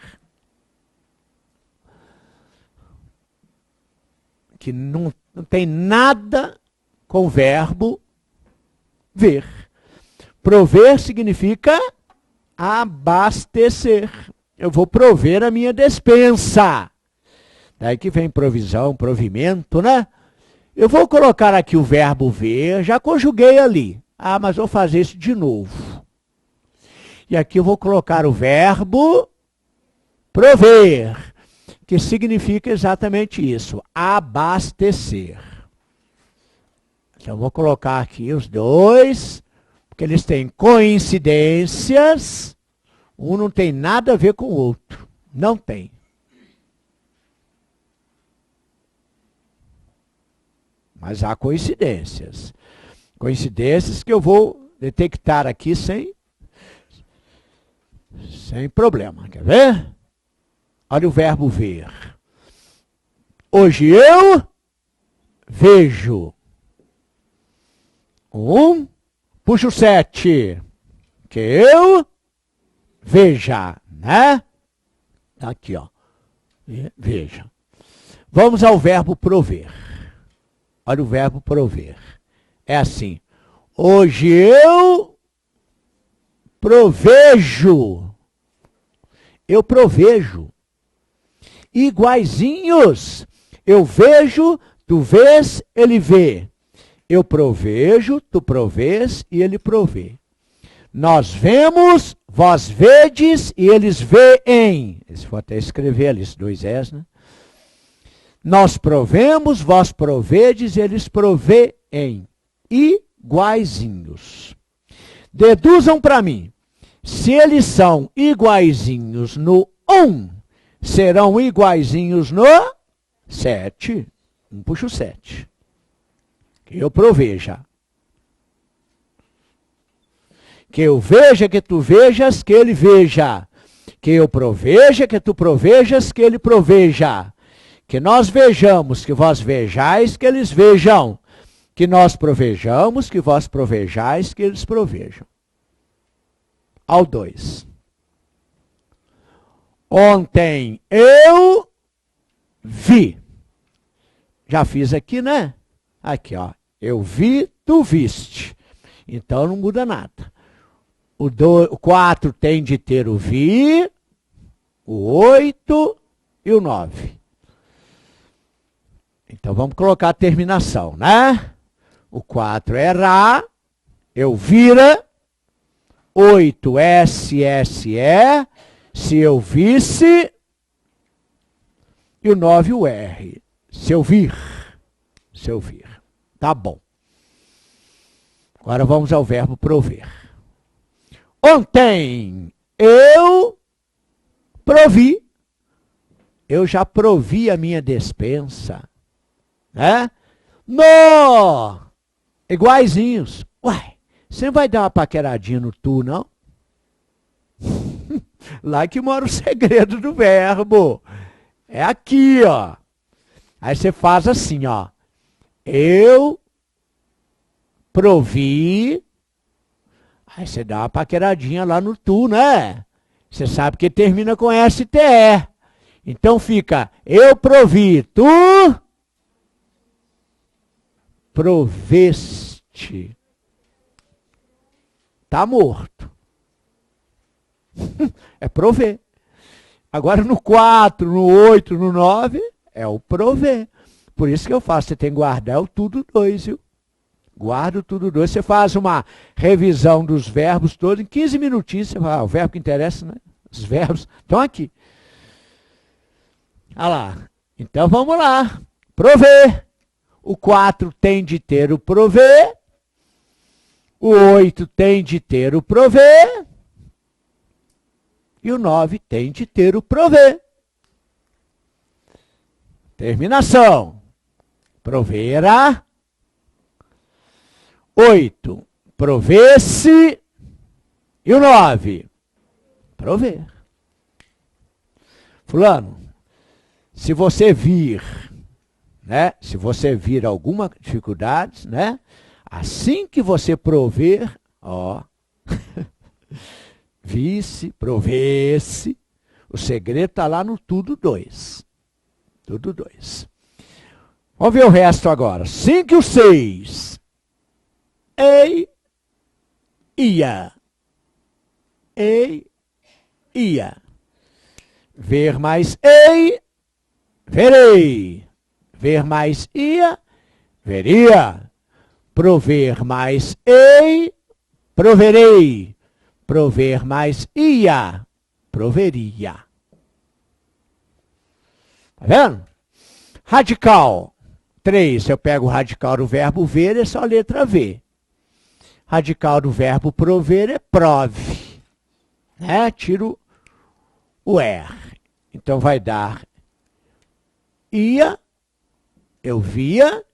Que não tem nada com o verbo ver. Prover significa abastecer. Eu vou prover a minha despensa. Daí que vem provisão, provimento, né? Eu vou colocar aqui o verbo ver, já conjuguei ali. Mas vou fazer isso de novo. E aqui eu vou colocar o verbo prover, que significa exatamente isso, abastecer. Então, vou colocar aqui os dois, porque eles têm coincidências, um não tem nada a ver com o outro, não tem. Mas há coincidências. Coincidências que eu vou detectar aqui sem problema. Quer ver? Olha o verbo ver. Hoje eu vejo. Puxa o 7. Que eu veja, né? Aqui, ó. Veja. Vamos ao verbo prover. Olha o verbo prover. É assim. Hoje eu provejo. Eu provejo. Iguaizinhos. Eu vejo, tu vês, ele vê. Eu provejo, tu provês e ele provê. Nós vemos, vós vedes e eles veem. Eles vão até escrever ali, esses dois S, né? Nós provemos, vós provedes e eles proveem. Iguaizinhos. Deduzam para mim. Se eles são iguaizinhos no 1, serão iguaizinhos no 7. Puxa o 7. Que eu proveja. Que eu veja, que tu vejas, que ele veja. Que eu proveja, que tu provejas, que ele proveja. Que nós vejamos, que vós vejais, que eles vejam. Que nós provejamos, que vós provejais, que eles provejam. Ao 2. Ontem eu vi. Já fiz aqui, né? Aqui, ó. Eu vi, tu viste. Então não muda nada. O 4 tem de ter o vi, o 8 e o 9. Então vamos colocar a terminação, né? O 4 é ra, eu vira, 8 SSE, se eu visse, e o 9 o R, se eu vir. Se eu vir. Tá bom. Agora vamos ao verbo prover. Ontem eu provi. Eu já provi a minha despensa. Né? No! Iguaizinhos. Uai, você não vai dar uma paqueradinha no tu, não? Lá que mora o segredo do verbo. É aqui, ó. Aí você faz assim, ó. Eu provi. Aí você dá uma paqueradinha lá no tu, né? Você sabe que termina com STE. Então fica, eu provi, tu proveste. Tá morto. É prover. Agora no 4, no 8, no 9, é o prover. Por isso que eu faço, você tem que guardar o tudo 2, viu? Guarda o tudo 2. Você faz uma revisão dos verbos todos, em 15 minutinhos, você fala, o verbo que interessa, né? Os verbos estão aqui. Olha lá. Então vamos lá. Prover. O 4 tem de ter o prover. O 8 tem de ter o prover. E o 9 tem de ter o prover. Terminação. Proverá. 8. Prover-se. E o 9. Prover. Fulano, se você vir, né? Se você vir alguma dificuldade, né? Assim que você prover, ó, visse, provesse, o segredo está lá no tudo 2. Tudo 2. Vamos ver o resto agora. 5 e o 6. Ei, ia. Ei, ia. Ver mais ei, verei. Ver mais ia, veria. Prover mais ei, proverei. Prover mais ia, proveria. Tá vendo? Radical 3, eu pego o radical do verbo ver, é só a letra V. Radical do verbo prover é prove. Né? Tiro o R. Então vai dar ia, eu via,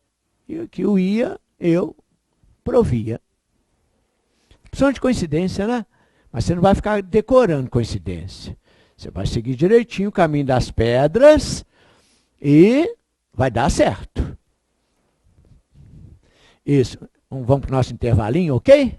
e aqui o ia, eu provia. Opção de coincidência, né? Mas você não vai ficar decorando coincidência. Você vai seguir direitinho o caminho das pedras e vai dar certo. Isso. Vamos para o nosso intervalinho, ok?